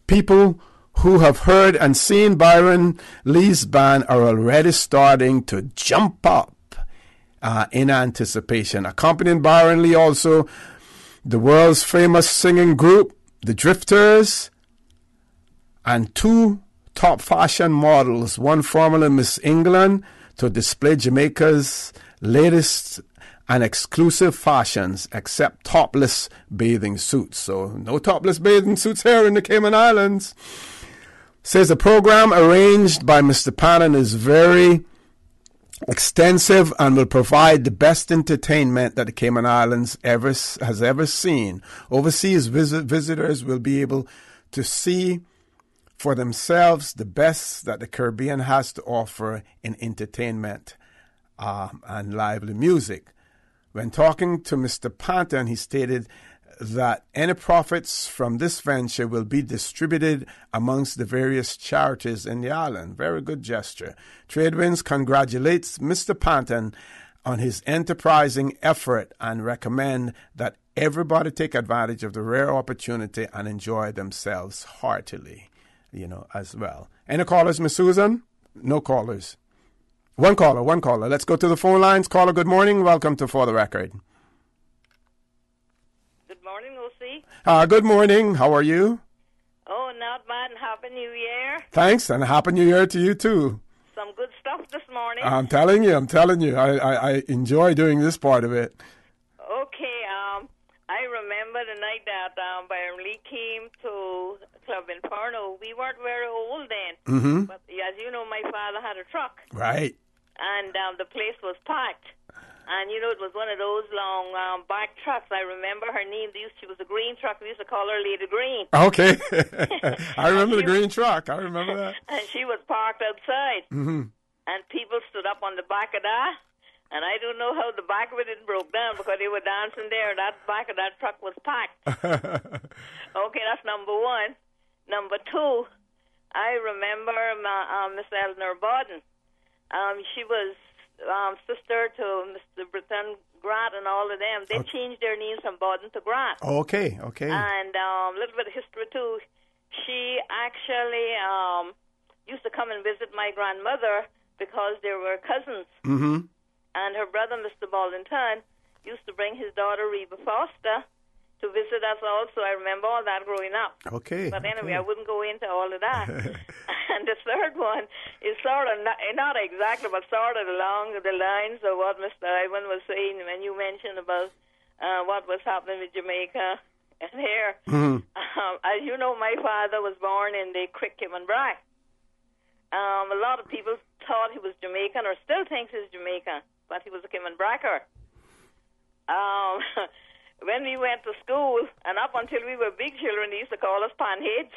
People who have heard and seen Byron Lee's band are already starting to jump up in anticipation. Accompanying Byron Lee also the world's famous singing group, the Drifters, and two top fashion models, one formerly Miss England, to display Jamaica's latest and exclusive fashions, except topless bathing suits. So no topless bathing suits here in the Cayman Islands. Says the program arranged by Mr. Pannon is very extensive and will provide the best entertainment that the Cayman Islands has ever seen. Overseas visitors will be able to see for themselves the best that the Caribbean has to offer in entertainment and lively music. When talking to Mr. Panton, he stated that any profits from this venture will be distributed amongst the various charities in the island. Very good gesture. Tradewinds congratulates Mr. Panton on his enterprising effort and recommend that everybody take advantage of the rare opportunity and enjoy themselves heartily, as well. Any callers, Miss Susan? No callers. One caller. Let's go to the phone lines. Caller, good morning. Welcome to For the Record.
Good morning, O.C.
Good morning. How are you?
Oh, not bad. And Happy New Year.
Thanks, and Happy New Year to you, too.
Some good stuff this morning.
I'm telling you. I enjoy doing this part of it.
Okay, I remember the night that Byron Lee came to Club Inferno. We weren't very old then.
Mm-hmm.
But as you know, my father had a truck.
Right.
And the place was packed. And, it was one of those long back trucks. I remember her name. She was a green truck. We used to call her Lady Green.
Okay. I remember the green truck. I remember that.
And she was parked outside.
Mm-hmm.
And people stood up on the back of that. And I don't know how the back of it broke down because they were dancing there. That back of that truck was packed. Okay, that's number one. Number two, I remember Miss Eleanor Borden. She was sister to Mr. Britton Grant and all of them. They changed their names from Borden to Grant.
Okay.
And a little bit of history, too. She actually used to come and visit my grandmother because they were cousins.
Mm-hmm.
And her brother, Mr. Baldwin, used to bring his daughter, Reba Foster, to visit us also. I remember all that growing up.
Okay.
But anyway, I wouldn't go into all of that. And the third one is sort of, not exactly, but sort of along the lines of what Mr. Ivan was saying when you mentioned about what was happening with Jamaica and here.
Mm-hmm.
As you know, my father was born in the Creek, Brack. A lot of people thought he was Jamaican or still thinks he's Jamaican, but he was a Bracker. When we went to school, and up until we were big children, they used to call us panheads.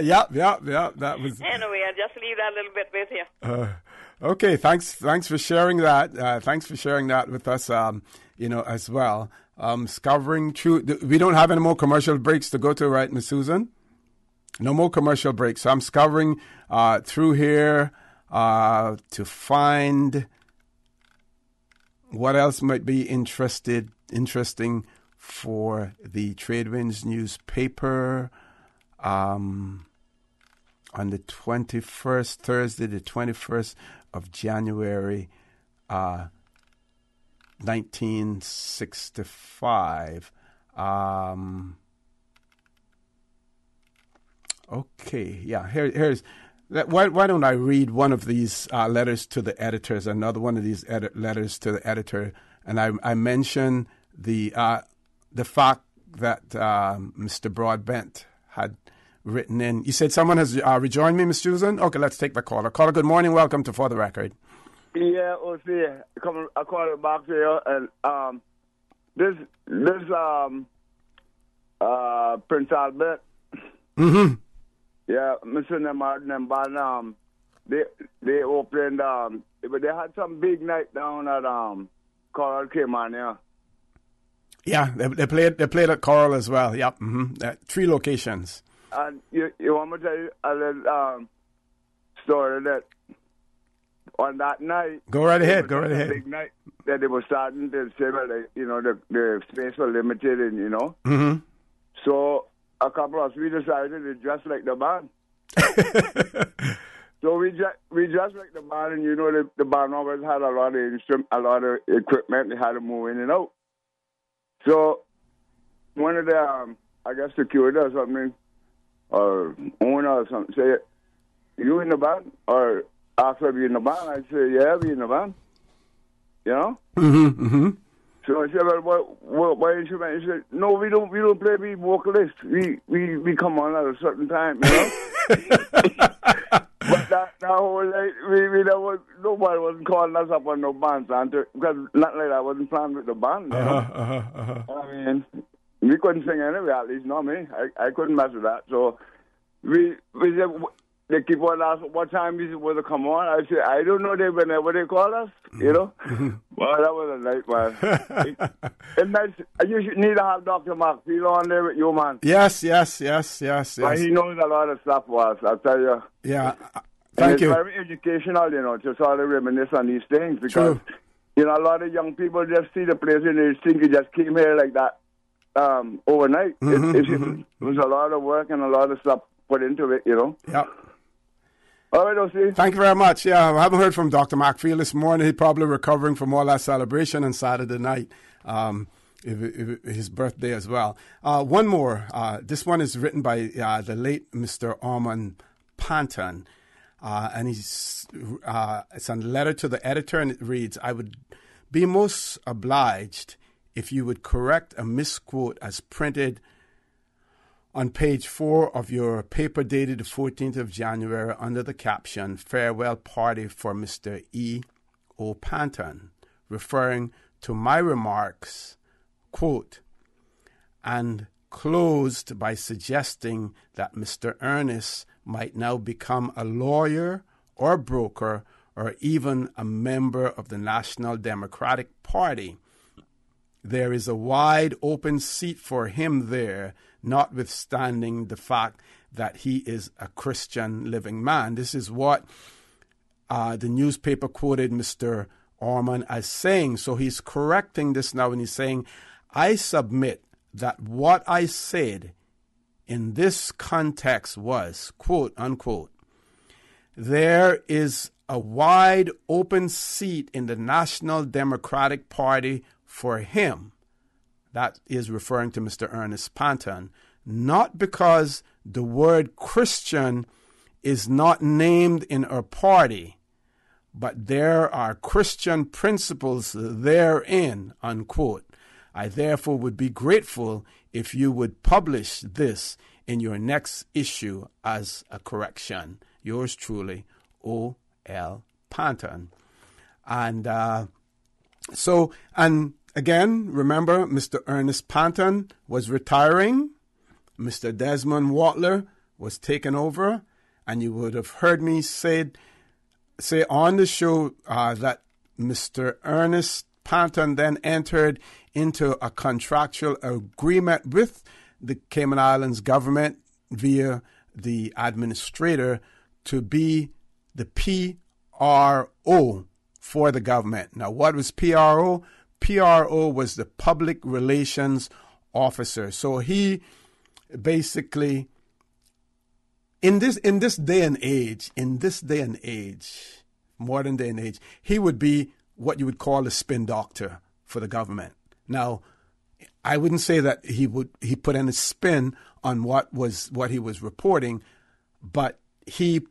Yeah. That was.
Anyway, I'll just leave that little bit with you.
Okay, thanks for sharing that. Thanks for sharing that with us. As well. Discovering truth. We don't have any more commercial breaks to go to, right, Miss Susan? No more commercial breaks. So I'm scouring through here to find what else might be interesting for the Tradewinds newspaper on the 21st, Thursday, the 21st of January, 1965. Okay, yeah. Here's. Why don't I read one of these letters to the editors? Another one of these letters to the editor, and I mention the fact that Mr. Broadbent had written in. You said someone has rejoined me, Ms. Susan? Okay, let's take the caller. Caller, good morning. Welcome to For the Record.
Yeah, I call it back to you, and this Prince Albert.
Mm-hmm.
Yeah, Mr. Nemard and they opened but they had some big night down at Coral Cayman, yeah.
Yeah, they played at Coral as well. Yep. Mm-hmm. 3 locations.
And you want me to tell you a little story that on that night.
Go right ahead.
Big night that they were starting to say that the space was limited, and
Mm-hmm.
So a couple of us, we decided to dress like the band. So we dressed like the band, and the band always had a lot of equipment. They had to move in and out. So one of the, I guess security or something, or owner or something, say, "You in the band?" Or asked if we in the band. I said, "Yeah, we in the band."
Mm-hmm. Mm-hmm.
So I said, "Well, why instrument?" He said, "No, we don't play. We vocalists. We come on at a certain time, But that whole night, nobody wasn't calling us up on no band, because not like I wasn't playing with the band. I mean, we couldn't sing anyway. At least not me. I couldn't mess with that. So we said. They keep on asking what time is it to come on. I said, I don't know. Whenever they call us, Well, that was a night, man. It's nice. You should need to have Dr. Mark Field on there with you, man.
Yes.
But he knows a lot of stuff for us, I'll tell you.
Yeah. Thank you.
It's very educational, to sort of reminisce on these things. Because,
True.
A lot of young people just see the place and they think it just came here like that overnight.
Mm-hmm.
It was a lot of work and a lot of stuff put into it,
Yeah.
All right, O.C.
Thank you very much. Yeah, I haven't heard from Dr. Macfield this morning. He's probably recovering from all that celebration on Saturday night, his birthday as well. One more. This one is written by the late Mr. Armand Panton, and it's a letter to the editor, and it reads, "I would be most obliged if you would correct a misquote as printed on page 4 of your paper dated the 14th of January under the caption, 'Farewell Party for Mr. E. O. Panton,' referring to my remarks, quote, and closed by suggesting that Mr. Ernest might now become a lawyer or broker or even a member of the National Democratic Party. There is a wide open seat for him there, notwithstanding the fact that he is a Christian living man." This is what the newspaper quoted Mr. Orman as saying. So he's correcting this now, and he's saying, I submit that what I said in this context was, quote unquote, there is a wide open seat in the National Democratic Party for him. That is referring to Mr. Ernest Panton, not because the word Christian is not named in our party, but there are Christian principles therein, unquote. I therefore would be grateful if you would publish this in your next issue as a correction. Yours truly, O.L. Panton. And again, remember, Mr. Ernest Panton was retiring. Mr. Desmond Watler was taken over. And you would have heard me say on the show that Mr. Ernest Panton then entered into a contractual agreement with the Cayman Islands government via the administrator to be the PRO for the government. Now, what was PRO? PRO was the Public Relations Officer. So he basically, in this day and age, modern day and age, he would be what you would call a spin doctor for the government. Now, I wouldn't say that he put any spin on what he was reporting, but he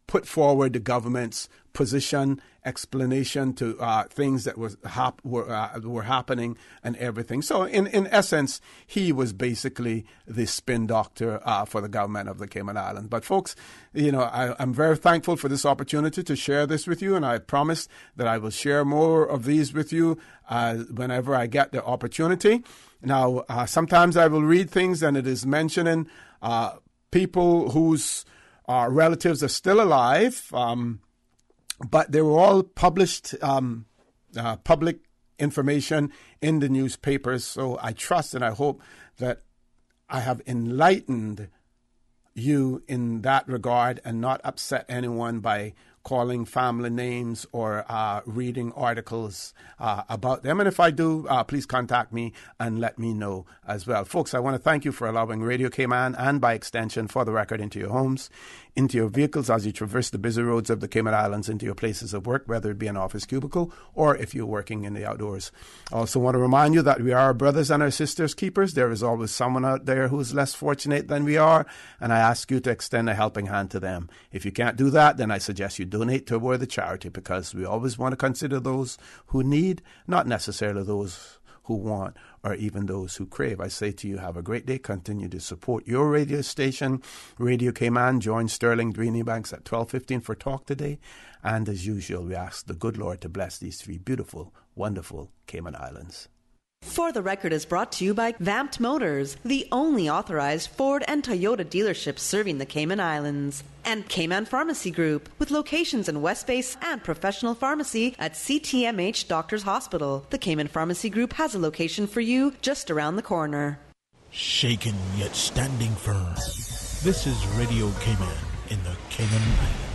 put forward the government's position, explanation to things that were happening and everything. So in essence, he was basically the spin doctor for the government of the Cayman Islands. But folks, I'm very thankful for this opportunity to share this with you, and I promise that I will share more of these with you whenever I get the opportunity. Now, sometimes I will read things and it is mentioning people whose relatives are still alive, but they were all published public information in the newspapers. So I trust and I hope that I have enlightened you in that regard and not upset anyone by calling family names or reading articles about them. And if I do, please contact me and let me know as well. Folks, I want to thank you for allowing Radio Cayman and by extension For the Record into your homes, into your vehicles as you traverse the busy roads of the Cayman Islands, into your places of work, whether it be an office cubicle or if you're working in the outdoors. I also want to remind you that we are our brothers and our sisters keepers. There is always someone out there who's less fortunate than we are, and I ask you to extend a helping hand to them. If you can't do that, then I suggest you donate toward the charity, because we always want to consider those who need, not necessarily those who want or even those who crave. I say to you, have a great day. Continue to support your radio station, Radio Cayman. Join Sterling Greenebanks at 12:15 for Talk Today. And as usual, we ask the good Lord to bless these three beautiful, wonderful Cayman Islands.
For the Record is brought to you by Vamped Motors, the only authorized Ford and Toyota dealership serving the Cayman Islands. And Cayman Pharmacy Group, with locations in West Base and professional pharmacy at CTMH Doctors Hospital. The Cayman Pharmacy Group has a location for you just around the corner.
Shaken yet standing firm. This is Radio Cayman in the Cayman Islands.